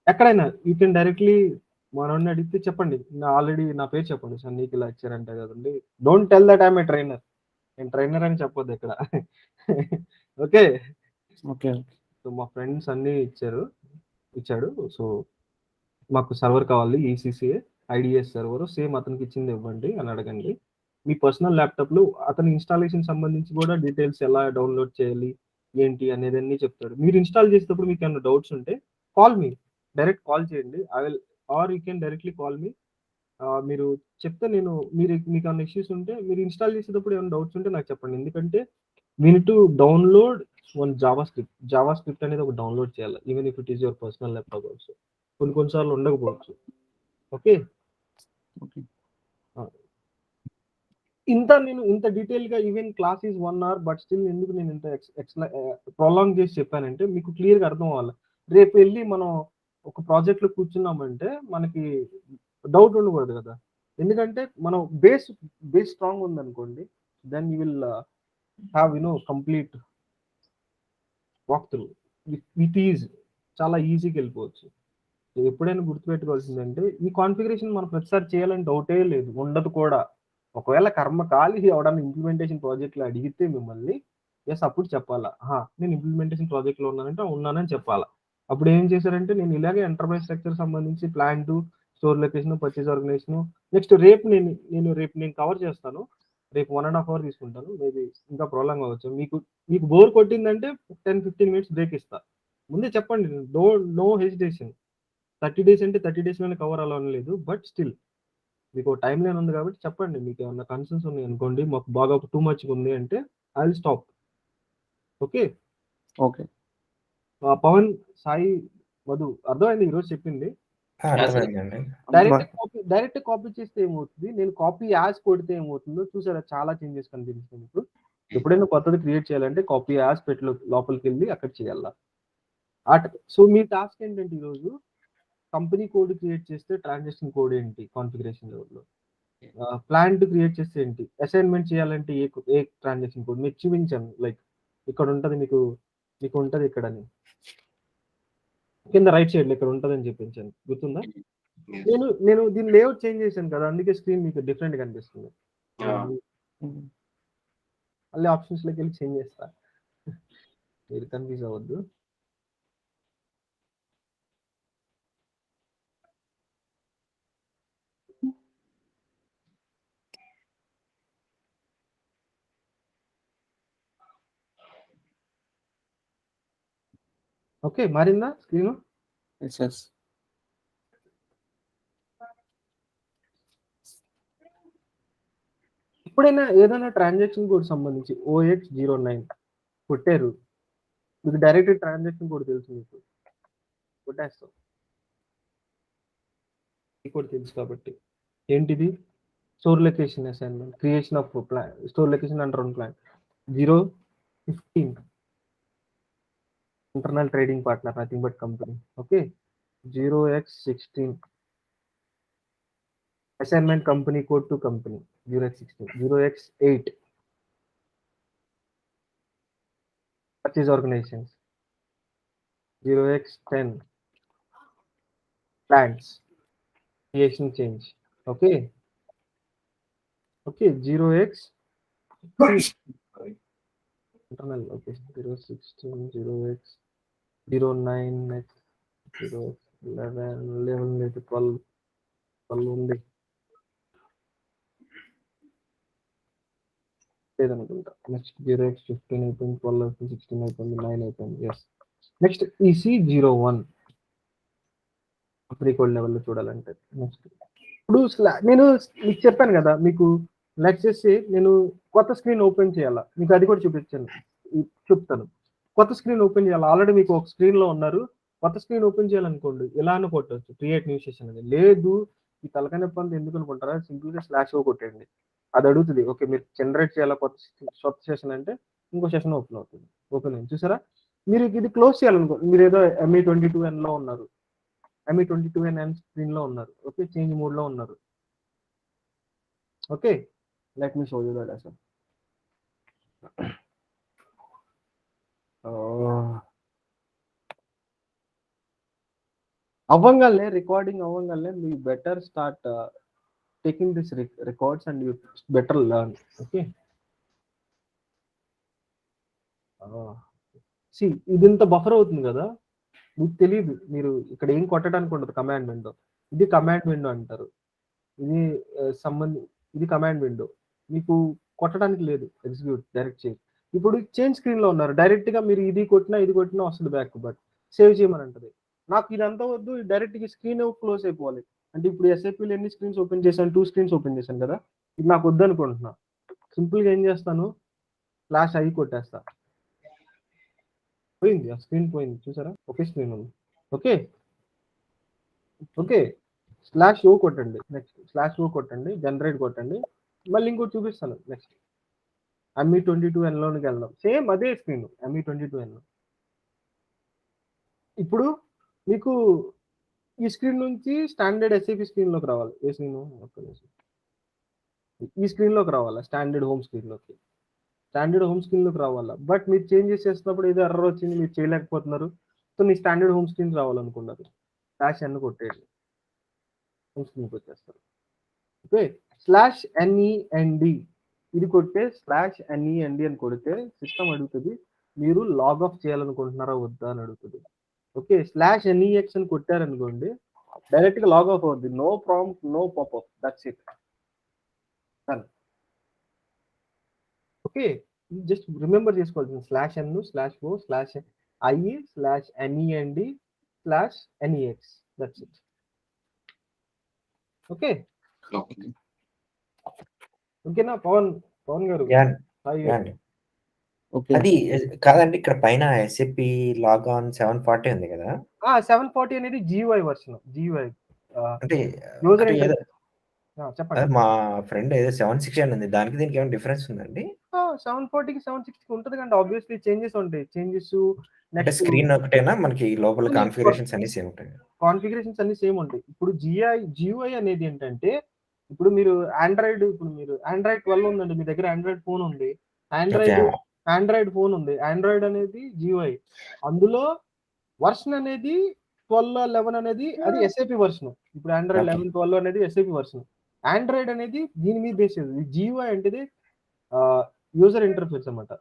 ఎక్కడైనా యూ కెన్ డైరెక్ట్లీ మనోడిని అడిగితే చెప్పండి. ఆల్రెడీ నా పేరు చెప్పండి, సార్ నీకు ఇలా ఇచ్చారంటే కదండి. Don't tell that I'm a trainer. నేను ట్రైనర్ అని చెప్పొద్దు ఇక్కడ. Okay okay. సో మా ఫ్రెండ్స్ అన్ని ఇచ్చాడు. సో మాకు సర్వర్ కావాలి, ECCA IDS సర్వర్, సేమ్ అతనికి ఇచ్చింది ఇవ్వండి అని అడగండి. మీ పర్సనల్ ల్యాప్టాప్లో అతని ఇన్స్టాలేషన్ సంబంధించి కూడా డీటెయిల్స్ ఎలా డౌన్లోడ్ చేయాలి ఏంటి అనేది అన్ని చెప్తాడు. మీరు ఇన్స్టాల్ చేసేటప్పుడు మీకు ఏమైనా డౌట్స్ ఉంటే కాల్ మీ, డైరెక్ట్ కాల్ చేయండి. I will, or you can directly call me. మీరు చెప్తే నేను, మీకు ఏమైనా ఇష్యూస్ ఉంటే, మీరు ఇన్స్టాల్ చేసేటప్పుడు ఏమైనా డౌట్స్ ఉంటే నాకు చెప్పండి. ఎందుకంటే we need to download one Java script అనేది ఒక డౌన్లోడ్ చేయాలి, even if it is your personal laptop also. కొన్నిసార్లు ఉండకపోవచ్చు. ఓకే. నేను ఇంత డీటెయిల్ గా, even class is 1 hour, but still ఎందుకు నేను ఇంత ప్రొలాంగ్ చేసి చెప్పానంటే మీకు క్లియర్ గా అర్థం అవ్వాలి. రేపు వెళ్ళి మనం ఒక ప్రాజెక్ట్ లో కూర్చున్నామంటే మనకి డౌట్ ఉండకూడదు కదా. ఎందుకంటే మనం బేస్ స్ట్రాంగ్ ఉందనుకోండి, then you will have complete walk through with ease, చాలా ఈజీగా వెళ్ళిపోవచ్చు. ఎప్పుడైనా గుర్తుపెట్టుకోవాల్సిందంటే ఈ కాన్ఫిగరేషన్ మనం ప్రతిసారి చేయాలని డౌటే లేదు, ఉండదు కూడా. ఒకవేళ కర్మ కాలి ఎవడన్నా ఇంప్లిమెంటేషన్ ప్రాజెక్ట్లో అడిగితే మిమ్మల్ని ఎస్ అప్పుడు చెప్పాలా, నేను ఇంప్లిమెంటేషన్ ప్రాజెక్ట్లో ఉన్నానంటే ఉన్నానని చెప్పాలా. అప్పుడు ఏం చేశారంటే నేను ఇలాగే ఎంటర్ప్రైజ్ స్ట్రక్చర్ సంబంధించి plant, store location, purchase organization, next రేపు నేను కవర్ చేస్తాను. రేపు 1.5 hour తీసుకుంటాను, మేబీ ఇంకా ప్రొలాంగ్ అవ్వచ్చు. మీకు బోర్ కొట్టిందంటే 10-15 minutes బ్రేక్ ఇస్తా. ముందే చెప్పండి, నో హెసిటేషన్. 30 days అంటే 30 days లోనే కవర్ అవ్వాలని లేదు, బట్ స్టిల్ మీకు టైం లైన్ ఉంది కాబట్టి చెప్పండి. మీకు ఏమన్నా కన్సర్న్స్ ఉన్నాయి అనుకోండి, మాకు బాగా టూ మచ్ ఉంది అంటే I will stop. Okay okay. Pavan, Sai, Madhu అర్థమైంది ఈరోజు చెప్పింది. అర్థమైందండి. డైరెక్ట్ కాపీ చేస్తే ఏమవుతుంది, నేను కాపీ యాజ్ కొడితే ఏమవుతుందో చూసారా, చాలా చేంజెస్ కనిపిస్తుంది మీకు. ఎప్పుడైనా కొత్తది క్రియేట్ చేయాలంటే కాపీ యాజ్ పెట్టి లోపలికి వెళ్ళి అక్కడ చేయాలా. సో మీ టాస్క్ ఏంటంటే ఈరోజు కంపెనీ కోడ్ క్రియేట్ చేస్తే ట్రాన్సాక్షన్ కోడ్ ఏంటి కాన్ఫిగరేషన్ లెవెల్లో, ప్లాంట్ క్రియేట్ చేస్తే ఏంటి, అసైన్మెంట్ చేయాలంటే ఏ ట్రాన్సాక్షన్ కోడ్ మీకు చూపించాను. లైక్ ఇక్కడ ఉంటుంది, మీకు ఉంటుంది ఇక్కడని కింద రైట్ సైడ్ ఇక్కడ ఉంటుందని చెప్పించాను, గుర్తుందా? నేను దీని లేఅవుట్ చేంజ్ చేశాను కదా, అందుకే స్క్రీన్ మీకు డిఫరెంట్ కనిపిస్తుంది. మళ్ళీ ఆప్షన్స్ లోకి వెళ్ళి చేంజ్ చేస్తా, మీరు కన్ఫ్యూజ్ అవ్వద్దు. ఓకే, మారిందా స్క్రీన్? ఎప్పుడైనా ఏదైనా ట్రాన్సాక్షన్ కోడ్ సంబంధించి OX09 కొట్టారు, మీకు డైరెక్ట్ ట్రాన్సాక్షన్ కోడ్ తెలుసు, మీకు కొట్టేస్తాం. ఈ కోడ్ తెలుసు కాబట్టి ఏంటిది, store location assignment, creation of plan, store location and run plan 015 internal trading partner, nothing but company. Okay, 0x16 assignment company code to company 0x16, 0x8 purchase organizations, 0x10 plants creation change. Okay, 0x internal location, 016, 0x09, next 0x11, 11 12 ఉంది లేదనుకుంటా. Next 0x15 అయిపోయింది, 12 అయిపోయింది, 16 అయిపోయింది, 9 అయిపోయింది. Yes, next EC01 company code లెవెల్లో చూడాలంటే next. ఇప్పుడు నేను మీకు చెప్పాను కదా, మీకు చేసి నేను కొత్త స్క్రీన్ ఓపెన్ చేయాలా, మీకు అది కూడా చెప్తాను. కొత్త స్క్రీన్ ఓపెన్ చేయాలి, ఆల్రెడీ మీకు ఒక స్క్రీన్లో ఉన్నారు, కొత్త స్క్రీన్ ఓపెన్ చేయాలనుకోండి ఎలా కొట్టవచ్చు, క్రియేట్ న్యూ సెషన్ అని. లేదు ఈ తలకాయ పంది ఎందుకు అనుకుంటారా, సింపుల్గా /O కొట్టండి, అది అడుగుతుంది. ఓకే, మీరు జనరేట్ చేయాలా కొత్త సెషన్ అంటే ఇంకో సెషన్ ఓపెన్ అవుతుంది. ఓపెన్ అయింది, చూసారా? మీరు ఇది క్లోజ్ చేయాలనుకో, మీరు ఏదో ME22N లో ఉన్నారు, ME22N స్క్రీన్ లో ఉన్నారు. ఓకే, చేంజ్ మోడ్ లో ఉన్నారు. Okay, let me show you that అసలు. అవ్వంగానే రికార్డింగ్ అవ్వంగానే మీ better start taking this records and you better learn. Okay, ఇది ఇంత బఫర్ అవుతుంది కదా, మీకు తెలియదు. మీరు ఇక్కడ ఏం కొట్టడానికి ఉండదు, కమాండ్ విండో. ఇది కమాండ్ విండో అంటారు, ఇది ఇది కమాండ్ విండో. మీకు కొట్టడానికి లేదు, ఎగ్జిక్యూట్ డైరెక్ట్ చేయి. ఇప్పుడు చేంజ్ స్క్రీన్ లో ఉన్నారు, డైరెక్ట్ గా మీరు ఇది కొట్టినా వస్తుంది బ్యాక్, బట్ సేవ్ చేయమని అంటది. నాకు ఇదంతా వద్దు, డైరెక్ట్ గా స్క్రీన్ క్లోజ్ అయిపోవాలి అంటే ఇప్పుడు SAPలో ఎన్ని స్క్రీన్స్ ఓపెన్ చేశాను, 2 స్క్రీన్స్ ఓపెన్ చేశాను కదా, ఇది నాకు వద్దు అనుకుంటున్నా. సింపుల్ గా ఏం చేస్తాను, /I కొట్టేస్తా, పోయింది ఆ స్క్రీన్, పోయింది చూసారా, ఒకే స్క్రీన్ ఉంది. ఓకే, /O కొట్టండి, నెక్స్ట్ /O కొట్టండి, జనరేట్ కొట్టండి, మళ్ళీ ఇంకోటి చూపిస్తాను. నెక్స్ట్ ME22N లోనికి వెళ్దాం, సేమ్ అదే స్క్రీన్ ME22N. ఇప్పుడు మీకు ఈ స్క్రీన్ నుంచి స్టాండర్డ్ SAP స్క్రీన్ లోకి రావాలి. ఏ స్క్రీన్? ఈ స్క్రీన్ లోకి రావాలా, స్టాండర్డ్ హోమ్ స్క్రీన్ లోకి రావాలా. బట్ మీరు చేంజెస్ చేసినప్పుడు ఏదో ఎర్రర్ వచ్చింది, మీరు చేయలేకపోతున్నారు. సో మీ స్టాండర్డ్ హోమ్ స్క్రీన్ రావాలనుకున్నారు, /N కొట్టేయండి, హోమ్ స్క్రీన్కి వచ్చేస్తారు. ఓకే, స్లాష్ ఎన్ఈఎన్డి ఇది కొడితే స్లాష్ ఎన్ఈఎన్డి అని కొడితే సిస్టమ్ అడుగుతుంది మీరు లాగ్ ఆఫ్ చేయాలనుకుంటున్నారా వద్దా అని అడుగుతుంది. ఓకే, స్లాష్ ఎన్ఈఎక్స్ అని కొట్టారనుకోండి డైరెక్ట్ గా లాగ్ ఆఫ్ అవుద్ది. No prompt, no popup, that's it. Okay, just remember చేసుకోవాల్సింది slash N slash O slash I slash NEND slash NEX, that's it. Okay okay. ఓకేనా పవన్, పవన్ గారు, యా సాయి యా గారు. అండి. Okay. అది కాదండి, ఇక్కడ పైన ఎస్ఏపి లాగ్ ఆన్ 740 ఉంది కదా. 740 అనేది GUI వర్షన్, GUI అంటే యూజర్ అంటే ఏదో ఇంటర్ఫేస్. చెప్పండి. మా ఫ్రెండ్ ఏదో 760 అని ఉంది. దానికి దీనికి ఏమైనా డిఫరెన్స్ ఉందండి? 740కి 760కి ఉంటుంది కండి. ఆబ్వియస్లీ చేంజెస్ ఉంటాయి. చేంజెస్ అంటే నెక్స్ట్ స్క్రీన్ ఒకటేనా? మనకి లోపల కాన్ఫిగరేషన్స్ అన్ని సేమ్ ఉంటాయి. కాన్ఫిగరేషన్స్ అన్ని సేమ్ ఉంటాయి. ఇప్పుడు GUI అనేది ఏంటంటే ఇప్పుడు మీరు ఆండ్రాయిడ్ 12 ఉందండి మీ దగ్గర, ఆండ్రాయిడ్ ఫోన్ ఉంది, ఓకే. ఆండ్రాయిడ్ ఫోన్ ఉంది. ఆండ్రాయిడ్ అనేది GUI, అందులో వర్షన్ అనేది 12, 11 అనేది అది ఎస్ఏపి వర్షన్. ఇప్పుడు ఆండ్రాయిడ్ ఓకే. 11, 12 అనేది ఎస్ఏపి వర్షన్. ఆండ్రాయిడ్ అనేది దీని మీద బేస్ చేస్తుంది. GUI అంటే యూజర్ ఇంటర్ఫేస్ అన్నమాట,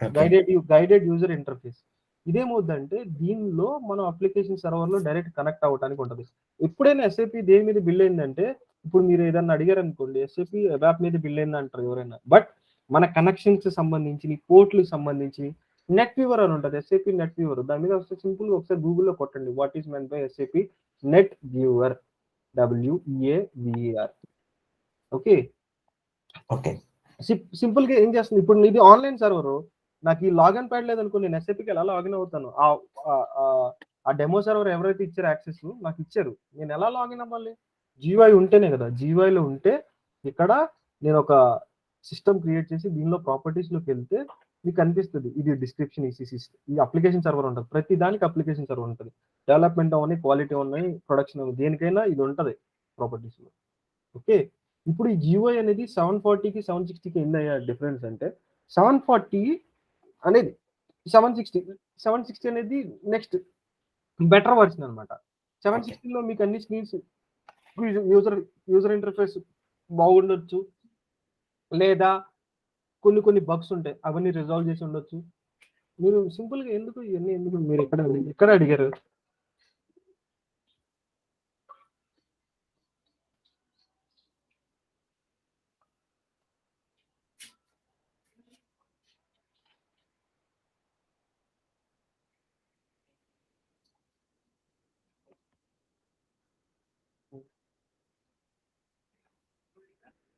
ఓకే. Guided user interface. ఇదేమవుద్దంటే దీనిలో మనం అప్లికేషన్ సర్వర్ లో డైరెక్ట్ కనెక్ట్ అవ్వడానికి ఉంటుంది. ఎప్పుడైనా ఎస్ఏపి దేని మీద బిల్ అయిందంటే, ఇప్పుడు మీరు ఏదన్నా అడిగారు అనుకోండి, ఎస్ఏపి వెబ్ మీద బిల్ అయింది అంటారు ఎవరైనా. బట్ మన కనెక్షన్స్ సంబంధించి, పోర్ట్లకు సంబంధించి నెట్ వ్యూవర్ అని ఉంటుంది, ఎస్ఏపి నెట్ వ్యూవర్. దాని మీద వస్తే సింపుల్ గా ఒకసారి గూగుల్లో కొట్టండి, what is men by SAP net viewer, WEAVER. Okay, okay. Simple గా ఏం చేస్తుంది, ఇప్పుడు ఇది ఆన్లైన్ సర్వర్, నాకు ఈ లాగిన్ ప్యాడ్ లేదనుకో, నేను ఎస్ఏపికి ఎలా లాగిన్ అవుతాను? ఆ డెమో సర్వర్ ఎవరైతే ఇచ్చారో యాక్సెస్ నాకు ఇచ్చారు, నేను ఎలా లాగిన్ అవ్వాలి? GUI ఉంటేనే కదా. GUI లో ఉంటే ఇక్కడ నేను ఒక సిస్టమ్ క్రియేట్ చేసి దీనిలో ప్రాపర్టీస్ లోకి వెళ్తే మీకు కనిపిస్తుంది, ఇది డిస్క్రిప్షన్, ఈ అప్లికేషన్ సర్వర్ ఉంటుంది. ప్రతి దానికి అప్లికేషన్ సర్వర్ ఉంటుంది. డెవలప్మెంట్ అవన్నీ, క్వాలిటీ ఉన్నాయి, ప్రొడక్షన్ దేనికైనా ఇది ఉంటుంది ప్రాపర్టీస్ లో. ఓకే, ఇప్పుడు ఈ GUI అనేది 740కి 760కి ఏంది డిఫరెన్స్ అంటే, 740 అనేది 760 అనేది నెక్స్ట్ బెటర్ వర్షన్ అనమాట. 760లో మీకు అన్ని స్క్రీన్స్, యూజర్ ఇంటర్ఫేస్ బాగుండొచ్చు, లేదా కొన్ని బగ్స్ ఉంటాయి, అవన్నీ రిజాల్వ్ చేసి ఉండొచ్చు. మీరు సింపుల్ గా ఇవన్నీ ఎందుకు మీరు ఎక్కడ అడిగారు?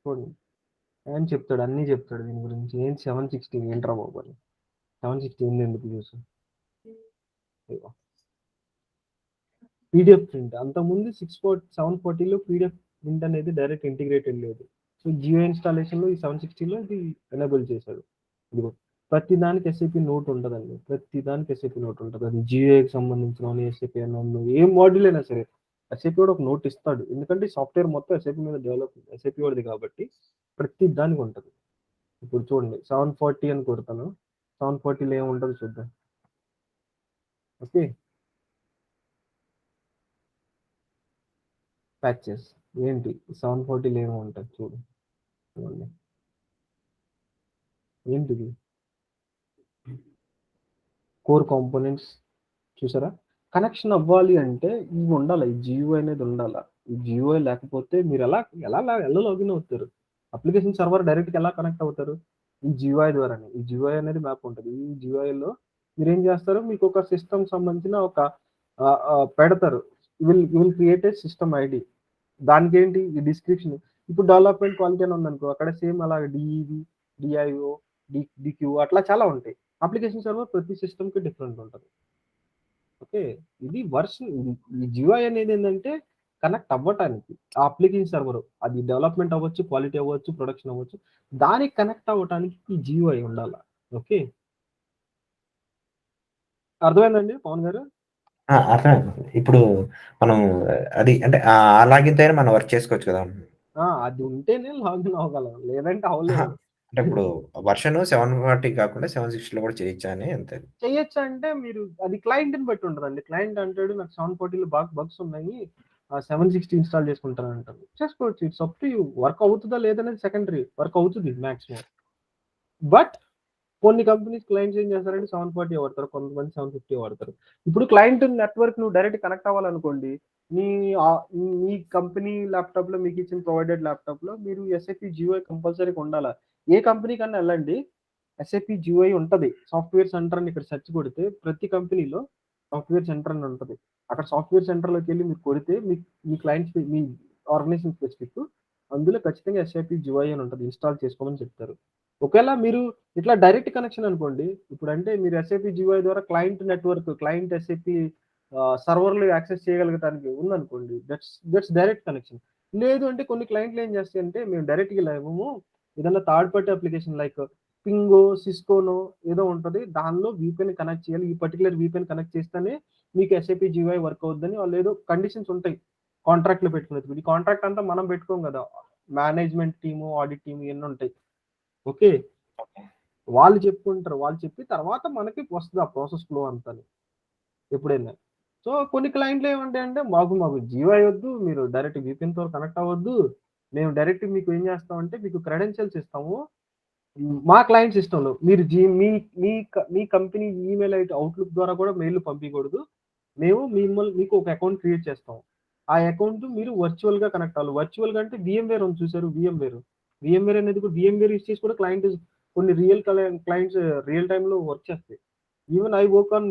చూడండి, అని చెప్తాడు, అన్ని చెప్తాడు దీని గురించి. ఏం 760 ఏంట్రా బాబు అని, 760 ఏంది ఎందుకు యూస్? పీడిఎఫ్ ప్రింట్ అంతకుముందు 740లో పీడిఎఫ్ ప్రింట్ అనేది డైరెక్ట్ ఇంటిగ్రేటెడ్ లేదు. సో జియో ఇన్స్టాలేషన్ లో ఈ 760లో ఇది ఎనేబుల్ చేశాడు. ఇదిగో ప్రతి దానికి ఎస్ఏపి నోట్ ఉంటుందండి, ప్రతి దానికి ఎస్ఏపి నోట్ ఉంటుంది. అది జియోకి సంబంధించిన ఎస్ఏపి అయినా ఏ మాడ్యూల్ అయినా సరే ఎస్ఏపి కూడా ఒక నోట్ ఇస్తాడు, ఎందుకంటే సాఫ్ట్వేర్ మొత్తం ఎస్ఏపి మీద డెవలప్, ఎస్ఏపి వాడిది కాబట్టి ప్రతి దానికి ఉంటుంది. ఇప్పుడు చూడండి 740 అని కొడతాను, 740లో ఏముంటుంది చూద్దాం. ఓకే, ప్యాచెస్ ఏంటి 740లో ఏమి ఉంటుంది చూడు, చూడండి ఏంటిది, కోర్ కాంపోనెంట్స్ చూసారా? కనెక్షన్ అవ్వాలి అంటే ఇవి ఉండాలి, ఈ GUI అనేది ఉండాలి. ఈ GUI లేకపోతే మీరు ఎలా లాగిన్ అవుతారు? అప్లికేషన్ సర్వర్ డైరెక్ట్ ఎలా కనెక్ట్ అవుతారు? ఈ GUI ద్వారానే. ఈ GUI అనేది మ్యాప్ ఉంటుంది. ఈ GUIలో మీరు ఏం చేస్తారు, మీకు ఒక సిస్టమ్ సంబంధించిన ఒక పెడతారు, will create a system ID. దానికి ఏంటి ఈ డిస్క్రిప్షన్. ఇప్పుడు డెవలప్మెంట్ క్వాలిటీ అని ఉందనుకో, అక్కడ సేమ్ అలాగే DEV, DIO, DQ అట్లా చాలా ఉంటాయి. అప్లికేషన్ సర్వర్ ప్రతి సిస్టమ్ కి డిఫరెంట్ ఉంటుంది. ఓకే, ఇది వర్షన్. ఈ GUI అనేది ఏంటంటే కనెక్ట్ అవ్వటానికి ఆ అప్లికేషన్ సర్వర్, అది డెవలప్మెంట్ అవ్వచ్చు, క్వాలిటీ అవ్వచ్చు, ప్రొడక్షన్ అవ్వచ్చు, దానికి కనెక్ట్ అవ్వటానికి ఈ GUI ఉండాలి. ఓకే, అర్థమైందండి పవన్ గారు? అర్థమైంది. ఇప్పుడు మనం అది అంటే లాగిన్‌తో అయినా మనం వర్క్ చేసుకోవచ్చు కదా! అది ఉంటేనే లాగిన్ అవ్వగలం, లేదంటే అహా! అవ్వలేము. అంటే ఇప్పుడు వర్షన్ 740 కాకుండా 760లో కూడా చేయొచ్చా అని అంతే. చెయ్యొచ్చు అంటే మీరు అది క్లయింట్ని బట్టి ఉంటుందండి. క్లయింట్ అంటాడు నాకు 740లో బాగా బగ్స్ ఉన్నాయి, 760 ఇన్స్టాల్ చేసుకుంటాను అంటారు. చేసుకోవచ్చు, it's up to you. Work అవుతుందా లేదనేది సెకండరీ, వర్క్ అవుతుంది మ్యాక్సిమం. బట్ కొన్ని కంపెనీస్ క్లయింట్స్ ఏం చేస్తారంటే 740 వాడతారు, కొంతమంది 750 వాడతారు. ఇప్పుడు క్లయింట్ నెట్వర్క్ నువ్వు డైరెక్ట్ కనెక్ట్ అవ్వాలనుకోండి, మీ మీ కంపెనీ ల్యాప్టాప్లో మీకు ఇచ్చిన ప్రొవైడెడ్ ల్యాప్టాప్లో మీరు ఎస్ఏపి జియోఐ కంపల్సరీగా ఉండాలా. ఏ కంపెనీ కన్నా వెళ్ళండి, ఎస్ఏపి జియోఐ ఉంటుంది. సాఫ్ట్వేర్ సెంటర్ అని ఇక్కడ సెర్చ్ కొడితే ప్రతి కంపెనీలో సాఫ్ట్వేర్ సెంటర్ అని ఉంటుంది. అక్కడ సాఫ్ట్వేర్ సెంటర్లోకి వెళ్ళి మీరు కొడితే మీ క్లయింట్స్, మీ ఆర్గనైజేషన్ స్పెసిఫిక్, అందులో ఖచ్చితంగా ఎస్ఏపి జియోఐ అని ఉంటుంది, ఇన్స్టాల్ చేసుకోమని చెప్తారు. ఒకవేళ మీరు ఇట్లా డైరెక్ట్ కనెక్షన్ అనుకోండి, ఇప్పుడు అంటే మీరు ఎస్ఏపి జియోఐ ద్వారా క్లయింట్ నెట్వర్క్, క్లయింట్ ఎస్ఏపి సర్వర్లు యాక్సెస్ చేయగలగడానికి ఉందనుకోండి, దట్స్ డైరెక్ట్ కనెక్షన్. లేదు అంటే కొన్ని క్లయింట్లు ఏం చేస్తాయంటే, మేము డైరెక్ట్గా లేము, ఏదన్నా థర్డ్ పార్టీ అప్లికేషన్ లైక్ పింగో, సిస్కోనో ఏదో ఉంటుంది, దానిలో వీపీఎన్ కనెక్ట్ చేయాలి, ఈ పర్టికులర్ వీపీఎన్ కనెక్ట్ చేస్తేనే మీకు ఎస్ఏపి జియోఐ వర్క్ అవుతుందని వాళ్ళు ఏదో కండిషన్స్ ఉంటాయి కాంట్రాక్ట్లో పెట్టుకునేది. ఈ కాంట్రాక్ట్ అంతా మనం పెట్టుకోం కదా, మేనేజ్మెంట్ టీము, ఆడిట్ టీము ఇవన్నీ ఉంటాయి. ఓకే, వాళ్ళు చెప్పుకుంటారు, వాళ్ళు చెప్పి తర్వాత మనకి వస్తుంది ఆ ప్రాసెస్ ఫ్లో అంతా ఎప్పుడైనా. సో కొన్ని క్లయింట్లు ఏమంటాయి అంటే, మాకు జియోఐ వద్దు, మీరు డైరెక్ట్ వీపీఎన్తో కనెక్ట్ అవ్వద్దు, మేము డైరెక్ట్ మీకు ఏం చేస్తామంటే మీకు క్రెడెన్షియల్స్ ఇస్తాము మా క్లయింట్ సిస్టంలో, మీరు మీ కంపెనీ ఈమెయిల్ ఐడి అవుట్లుక్ ద్వారా కూడా మెయిల్ పంపించకూడదు, మేము మీకు ఒక అకౌంట్ క్రియేట్ చేస్తాం, ఆ అకౌంట్ మీరు వర్చువల్గా కనెక్ట్ అవ్వాలి. వర్చువల్గా అంటే విఎంవేర్ ఉంది చూసారు, విఎంవేర్ అనేది కూడా విఎంవేర్ యూస్ చేసి కూడా క్లయింట్ కొన్ని క్లయింట్స్ రియల్ టైంలో వర్క్ చేస్తాయి. Even I work on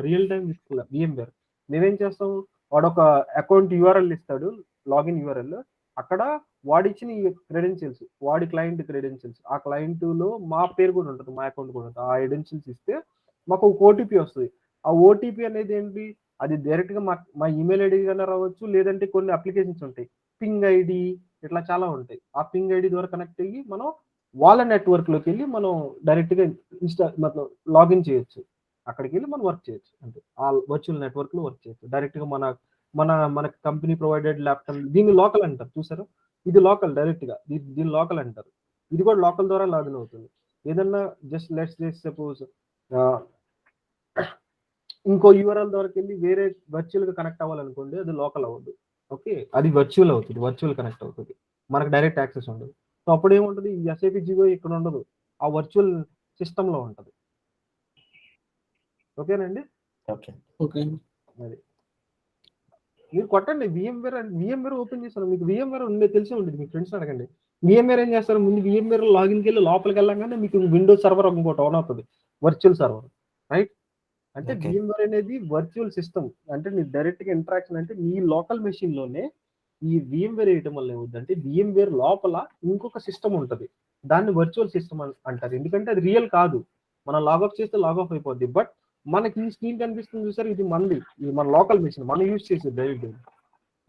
real time with VMware. మేమేం చేస్తాం, వాడు ఒక అకౌంట్ యూఆర్ఎల్ ఇస్తాడు, లాగిన్ యూఆర్ఎల్, అక్కడ వాడిచ్చిన క్రెడెన్షియల్స్, వాడి క్లయింట్ క్రెడెన్షియల్స్, ఆ క్లయింట్లో మా పేరు కూడా ఉంటుంది, మా అకౌంట్ కూడా ఉంటుంది, ఆ క్రెడెన్షియల్స్ ఇస్తే మాకు ఒక ఓటీపీ వస్తుంది. ఆ ఓటీపీ అనేది ఏంటి, అది డైరెక్ట్గా మా ఈమెయిల్ ఐడి కన్నా రావచ్చు, లేదంటే కొన్ని అప్లికేషన్స్ ఉంటాయి, పింగ్ ఐడి, ఇట్లా చాలా ఉంటాయి. ఆ పింగ్ ఐడి ద్వారా కనెక్ట్ అయ్యి మనం వాళ్ళ నెట్వర్క్లోకి వెళ్ళి మనం డైరెక్ట్గా లాగిన్ చేయొచ్చు, అక్కడికి వెళ్ళి మనం వర్క్ చేయొచ్చు, అంటే ఆ వర్చువల్ నెట్వర్క్లో వర్క్ చేయొచ్చు డైరెక్ట్గా. మన కంపెనీ ప్రొవైడెడ్ ల్యాప్టాప్, దీన్ని లోకల్ అంటారు చూసారు, ఇది లోకల్ డైరెక్ట్గా, దీన్ని లోకల్ అంటారు. ఇది కూడా లోకల్ ద్వారా లాగిన్ అవుతుంది. ఏదన్నా జస్ట్ సపోజ్ ఇంకో యూఆర్ఎల్ ద్వారా వెళ్ళి వేరే వర్చువల్గా కనెక్ట్ అవ్వాలనుకోండి, అది లోకల్ అవ్వదు. ఓకే, అది వర్చువల్ అవుతుంది, వర్చువల్ కనెక్ట్ అవుతుంది, మనకు డైరెక్ట్ యాక్సెస్ ఉండదు. సో అప్పుడు ఏముంటుంది, ఈ ఎస్ఏపి జియో ఇక్కడ ఉండదు, ఆ వర్చువల్ సిస్టంలో ఉంటుంది. ఓకేనండి, ఓకే ఓకే. అది మీరు కొట్టండి విఎంవేర్ ఓపెన్ చేస్తాను, మీకు విఎంవేర్ తెలిసే ఉంటుంది, మీ ఫ్రెండ్స్ అడగండి. విఎంవేర్ ఏం చేస్తారు, ముందు విఎంవేర్ లాగిన్కి వెళ్ళి లోపలికి వెళ్ళగానే మీకు విండోస్ సర్వర్ ఇంకోటి ఆన్ అవుతుంది, వర్చువల్ సర్వర్, రైట్. అంటే ఓకే విఎంవేర్ అనేది వర్చువల్ సిస్టమ్, అంటే నీ డైరెక్ట్గా ఇంటరాక్షన్, అంటే నీ లోకల్ మెషిన్లోనే ఈ విఎంవేర్ వేయటం వల్ల ఏమవుతుందంటే, విఎంవేర్ లోపల ఇంకొక సిస్టమ్ ఉంటుంది, దాన్ని వర్చువల్ సిస్టమ్ అంటారు. ఎందుకంటే అది రియల్ కాదు, మనం లాగౌట్ చేస్తే లాగౌట్ అయిపోద్ది, బట్ మనకి ఈ స్క్రీన్ కనిపిస్తుంది చూసారు, ఇది మనది, ఇది మన లోకల్ మెషిన్, మనం యూజ్ చేసేది డైరెక్ట్.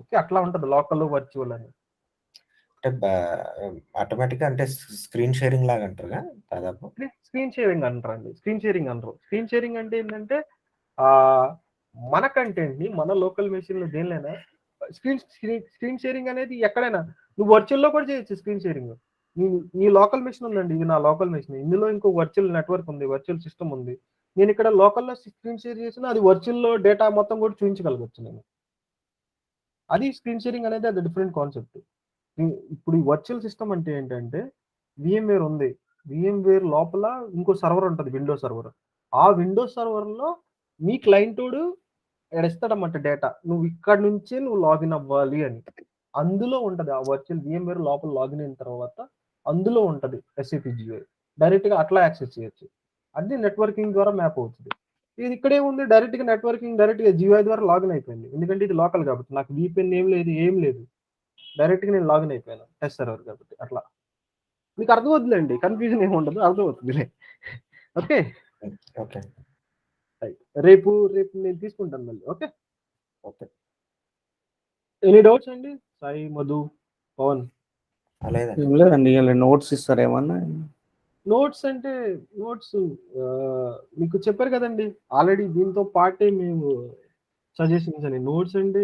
ఓకే, అట్లా ఉంటుంది లోకల్ వర్చువల్ అని. అంటే ఆటోమేటిక్గా అంటే స్క్రీన్ షేరింగ్ లాగా అంటారుగా దాదాపు. స్క్రీన్ షేరింగ్ అంటారండి, స్క్రీన్ షేరింగ్ అనరు. స్క్రీన్ షేరింగ్ అంటే ఏంటంటే మన కంటెంట్ని మన లోకల్ మెషిన్లో దేనిలైనా స్క్రీన్ షేరింగ్ అనేది ఎక్కడైనా నువ్వు వర్చువల్లో కూడా చేయొచ్చు స్క్రీన్ షేరింగ్. నీ లోకల్ మెషిన్ ఉందండి, ఇది నా లోకల్ మెషిన్, ఇందులో ఇంకో వర్చువల్ నెట్వర్క్ ఉంది, వర్చువల్ సిస్టమ్ ఉంది, నేను ఇక్కడ లోకల్లో స్క్రీన్ షేర్ చేసిన అది వర్చువల్లో డేటా మొత్తం కూడా చూపించగలగచ్చు నేను. అది స్క్రీన్ షేరింగ్ అనేది, అది డిఫరెంట్ కాన్సెప్ట్. ఇప్పుడు ఈ వర్చువల్ సిస్టమ్ అంటే ఏంటంటే, విఎంవేర్ ఉంది, విఎంవేర్ లోపల ఇంకో సర్వర్ ఉంటుంది, విండోస్ సర్వర్. ఆ విండోస్ సర్వర్లో మీ క్లయింటోడు ఇస్తాడన్నమాట డేటా, నువ్వు ఇక్కడ నుంచే నువ్వు లాగిన్ అవ్వాలి అని. అందులో ఉంటుంది ఆ వర్చువల్ విఎంవేర్ లోపల లాగిన్ అయిన తర్వాత అందులో ఉంటుంది ఎస్ఏపి జియోఐ, డైరెక్ట్గా అట్లా యాక్సెస్ చేయొచ్చు. అది నెట్వర్కింగ్ ద్వారా మ్యాప్ అవుతుంది. ఇది ఇక్కడే ఉంది, డైరెక్ట్గా నెట్వర్కింగ్ డైరెక్ట్గా జియోఐ ద్వారా లాగిన్ అయిపోయింది, ఎందుకంటే ఇది లోకల్ కాబట్టి, నాకు వీపీఎన్ ఏం లేదు, డైరెక్ట్గా నేను లాగిన్ అయిపోయాను టెస్ట్ సర్వర్ కాబట్టి. అట్లా మీకు అర్థమవుతుందండి, కన్ఫ్యూజన్ ఏమి ఉండదు, అర్థమవుతుందిలే. ఓకే, ఓకే రేపు నేను తీసుకుంటాను మళ్ళీ. ఓకే ఓకే ఎనీ డౌట్స్ అండి, సాయి, మధు, పవన్? లేదండి. ఏం లేదండి, ఇలా నోట్స్ ఇస్తారు ఏమన్నా? నోట్స్ అంటే నోట్స్ మీకు చెప్పారు కదండి ఆల్రెడీ, దీంతో పాటే మేము సజెషన్స్ అని. నోట్స్ అంటే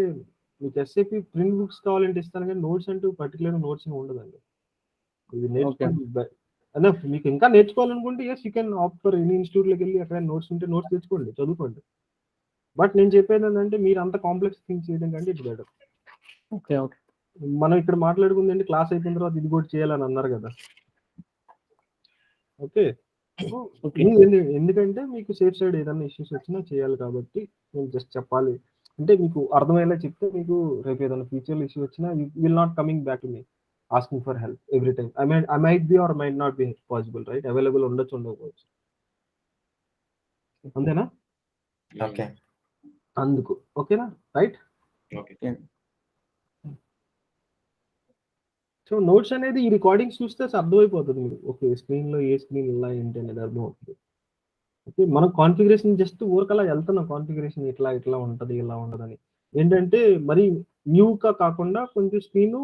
మీకు ఎస్ఏపి ప్రింట్ బుక్స్ కావాలంటే ఇస్తాను, కానీ నోట్స్ అంటూ పర్టికులర్ నోట్స్ ఏమి ఉండదండి. ఇది నేర్చుకోండి అదే, మీకు ఇంకా నేర్చుకోవాలనుకుంటే yes you can opt for any ఇన్స్టిట్యూట్లోకి వెళ్ళి అక్కడ నోట్స్ ఉంటే నోట్స్ తెచ్చుకోండి, చదువుకోండి. బట్ నేను చెప్పేది ఏంటంటే, మీరు అంత కాంప్లెక్స్ థింక్ చేయడం కంటే ఇట్స్ బెటర్. ఓకే ఓకే మనం ఇక్కడ మాట్లాడుకుందండి క్లాస్ అయిపోయిన తర్వాత ఇది కూడా చేయాలని అన్నారు కదా. ఓకే, ఓకే ఎందుకంటే మీకు సేఫ్ సైడ్ ఏదైనా ఇష్యూస్ వచ్చినా చేయాలి కాబట్టి నేను జస్ట్ చెప్పాలి అంటే మీకు అర్థమయ్యేలా చెప్తే మీకు రేపు ఏదైనా ఫ్యూచర్ ఇష్యూ వచ్చినా you will not coming back to me asking for help every time. I might be or might not be possible, right? Available ఉండొచ్చు, ఉండకపోవచ్చు. అంతేనా? ఓకే. అందుకు ఓకేనా, రైట్? ఓకే సో నోట్స్ అనేది ఈ రికార్డింగ్స్ చూస్తే అర్థమైపోతుంది మీకు. ఓకే, స్క్రీన్లో ఏ స్క్రీన్ ఇలా ఏంటి అనేది అర్థమవుతుంది. ఓకే, మనం కాన్ఫిగరేషన్ జస్ట్ ఊరికలా వెళ్తున్నాం, కాన్ఫిగరేషన్ ఇట్లా ఇట్లా ఉంటుంది ఇలా ఉండదని. ఏంటంటే మరి న్యూగా కాకుండా కొంచెం స్క్రీన్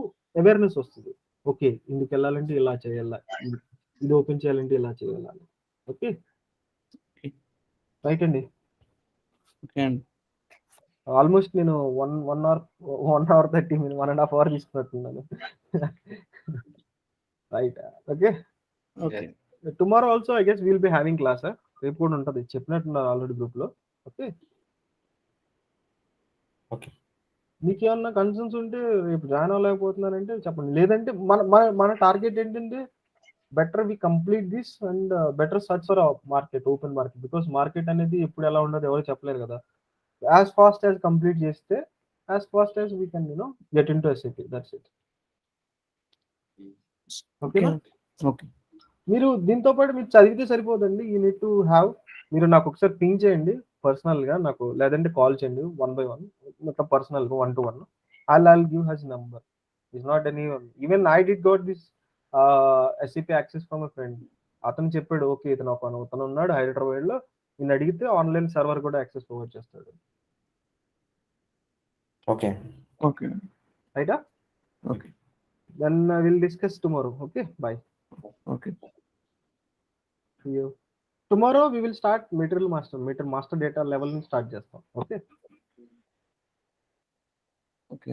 అవేర్నెస్ వస్తుంది. ఓకే, ఇందుకు వెళ్ళాలంటే ఇలా చేయాలా, ఇది ఓపెన్ చేయాలంటే ఇలా చేయాలా. ఓకే రైట్ అండి. ఓకే అండి. ఆల్మోస్ట్ నేను 1 hour 30 minutes 1.5 hours తీసుకున్నట్టున్నాను. Right, okay. Okay tomorrow also I guess will be having class. రేపు కూడా ఉంటుంది, చెప్పినట్టున్నారు ఆల్రెడీ గ్రూప్లో. Okay, okay. మీకు ఏమన్నా కన్సర్న్స్ ఉంటే రేపు జాయిన్ అవ్వలేకపోతున్నారంటే చెప్పండి. లేదంటే మన మన మన టార్గెట్ ఏంటంటే better we complete this and better search for market, open market. Because market అనేది ఎప్పుడు ఎలా ఉండదు ఎవరు చెప్పలేరు కదా. యాజ్ ఫాస్ట్ యాజ్ కంప్లీట్ చేస్తే as fast as we can get into SAP. That's it. Okay ఓకేనా? ఓకే మీరు దీంతో పాటు మీరు చదివితే సరిపోదండి. యూ నీడ్ టు హ్యావ్, మీరు నాకు ఒకసారి పింగ్ చేయండి పర్సనల్గా నాకు, లేదంటే కాల్ చేయండి 1 by 1, మొత్తం పర్సనల్గా 1 to 1. I'll give his number. It's not anyone. Even I did got this SCP access from a friend. అతను చెప్పాడు ఓకే ఇతను అతను ఉన్నాడు హైదరాబాద్లో, నేను అడిగితే ఆన్లైన్ సర్వర్ కూడా యాక్సెస్ ప్రొవైడ్ చేస్తాడు. ఓకే. ఓకే రైటా? Okay then will discuss tomorrow. Okay, bye. Okay tomorrow we will start material master data level ని స్టార్ట్ చేస్తాం. ఓకే, ఓకే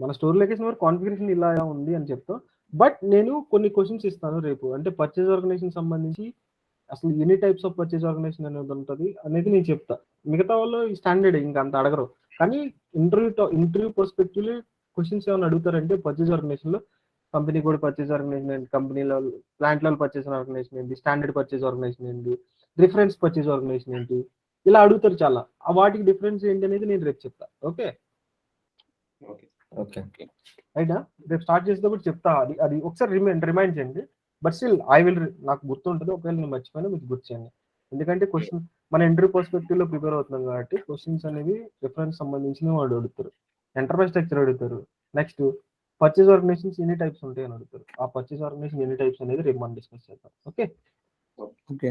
మన స్టోర్ లొకేషన్ వరకు కాన్ఫిగరేషన్ ఇలా ఉంది అని చెప్తాం. బట్ నేను కొన్ని క్వశ్చన్స్ ఇస్తాను రేపు, అంటే పర్చేజ్ ఆర్గనైజేషన్ సంబంధించి అసలు ఎన్ని టైప్స్ ఆఫ్ పర్చేజ్ ఆర్గనైజేషన్ అనేది ఉంటుంది అనేది నేను చెప్తా. మిగతా వాళ్ళు స్టాండర్డ్ ఇంకా అంత అడగరు, కానీ ఇంటర్వ్యూ పర్స్పెక్టివ్ క్వశ్చన్స్ ఏమైనా అడుగుతారంటే పర్చేజ్ ఆర్గనైజేషన్ లో కంపెనీ కూడా పర్చేజ్ ఆర్గనైజేషన్ ఏంటి, కంపెనీలో ప్లాంట్ లెవెల్ పర్చేజ్ ఆర్గనైజేషన్ ఏంటి, స్టాండర్డ్ పర్చేజ్ ఆర్గనైజేషన్ ఏంటి, రిఫరెన్స్ పర్చేజ్ ఆర్గనైజేషన్ ఏంటి, ఇలా అడుగుతారు చాలా. ఆ వాటికి డిఫరెన్స్ ఏంటి అనేది నేను రేపు చెప్తా. Okay okay. అయినా రేపు స్టార్ట్ చేసేటప్పుడు చెప్తా. అది ఒకసారి రిమైండ్ చేయండి. బట్ స్టిల్ ఐ విల్, నాకు గుర్తుంటుంది. ఒకవేళ నేను మర్చిపోయినా మీకు గుర్తు చేయండి. ఎందుకంటే క్వశ్చన్ మన ఇంటర్వ్యూ పర్స్పెక్టివ్ లో ప్రిపేర్ అవుతున్నాం కాబట్టి క్వశ్చన్స్ అనేవి రిఫరెన్స్ సంబంధించిన వాడు అడుగుతారు, ఎంటర్ప్రైజ్ స్ట్రక్చర్ అడుగుతారు, నెక్స్ట్ పర్చేజ్ ఆర్గనైజేషన్స్ ఎన్ని టైప్స్ ఉంటాయి అని అడుగుతారు. ఆ పర్చేజ్ ఆర్గనైజేషన్ ఎన్ని టైప్స్ అనేది రేపు మనం డిస్కస్ చేద్దాం. ఓకే ఓకే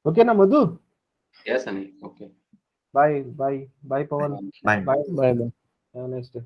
ఓకేనా Madhu? Yes, Ani. Okay. Bye bye bye Pavan, bye. Bye, bye bye. Next day.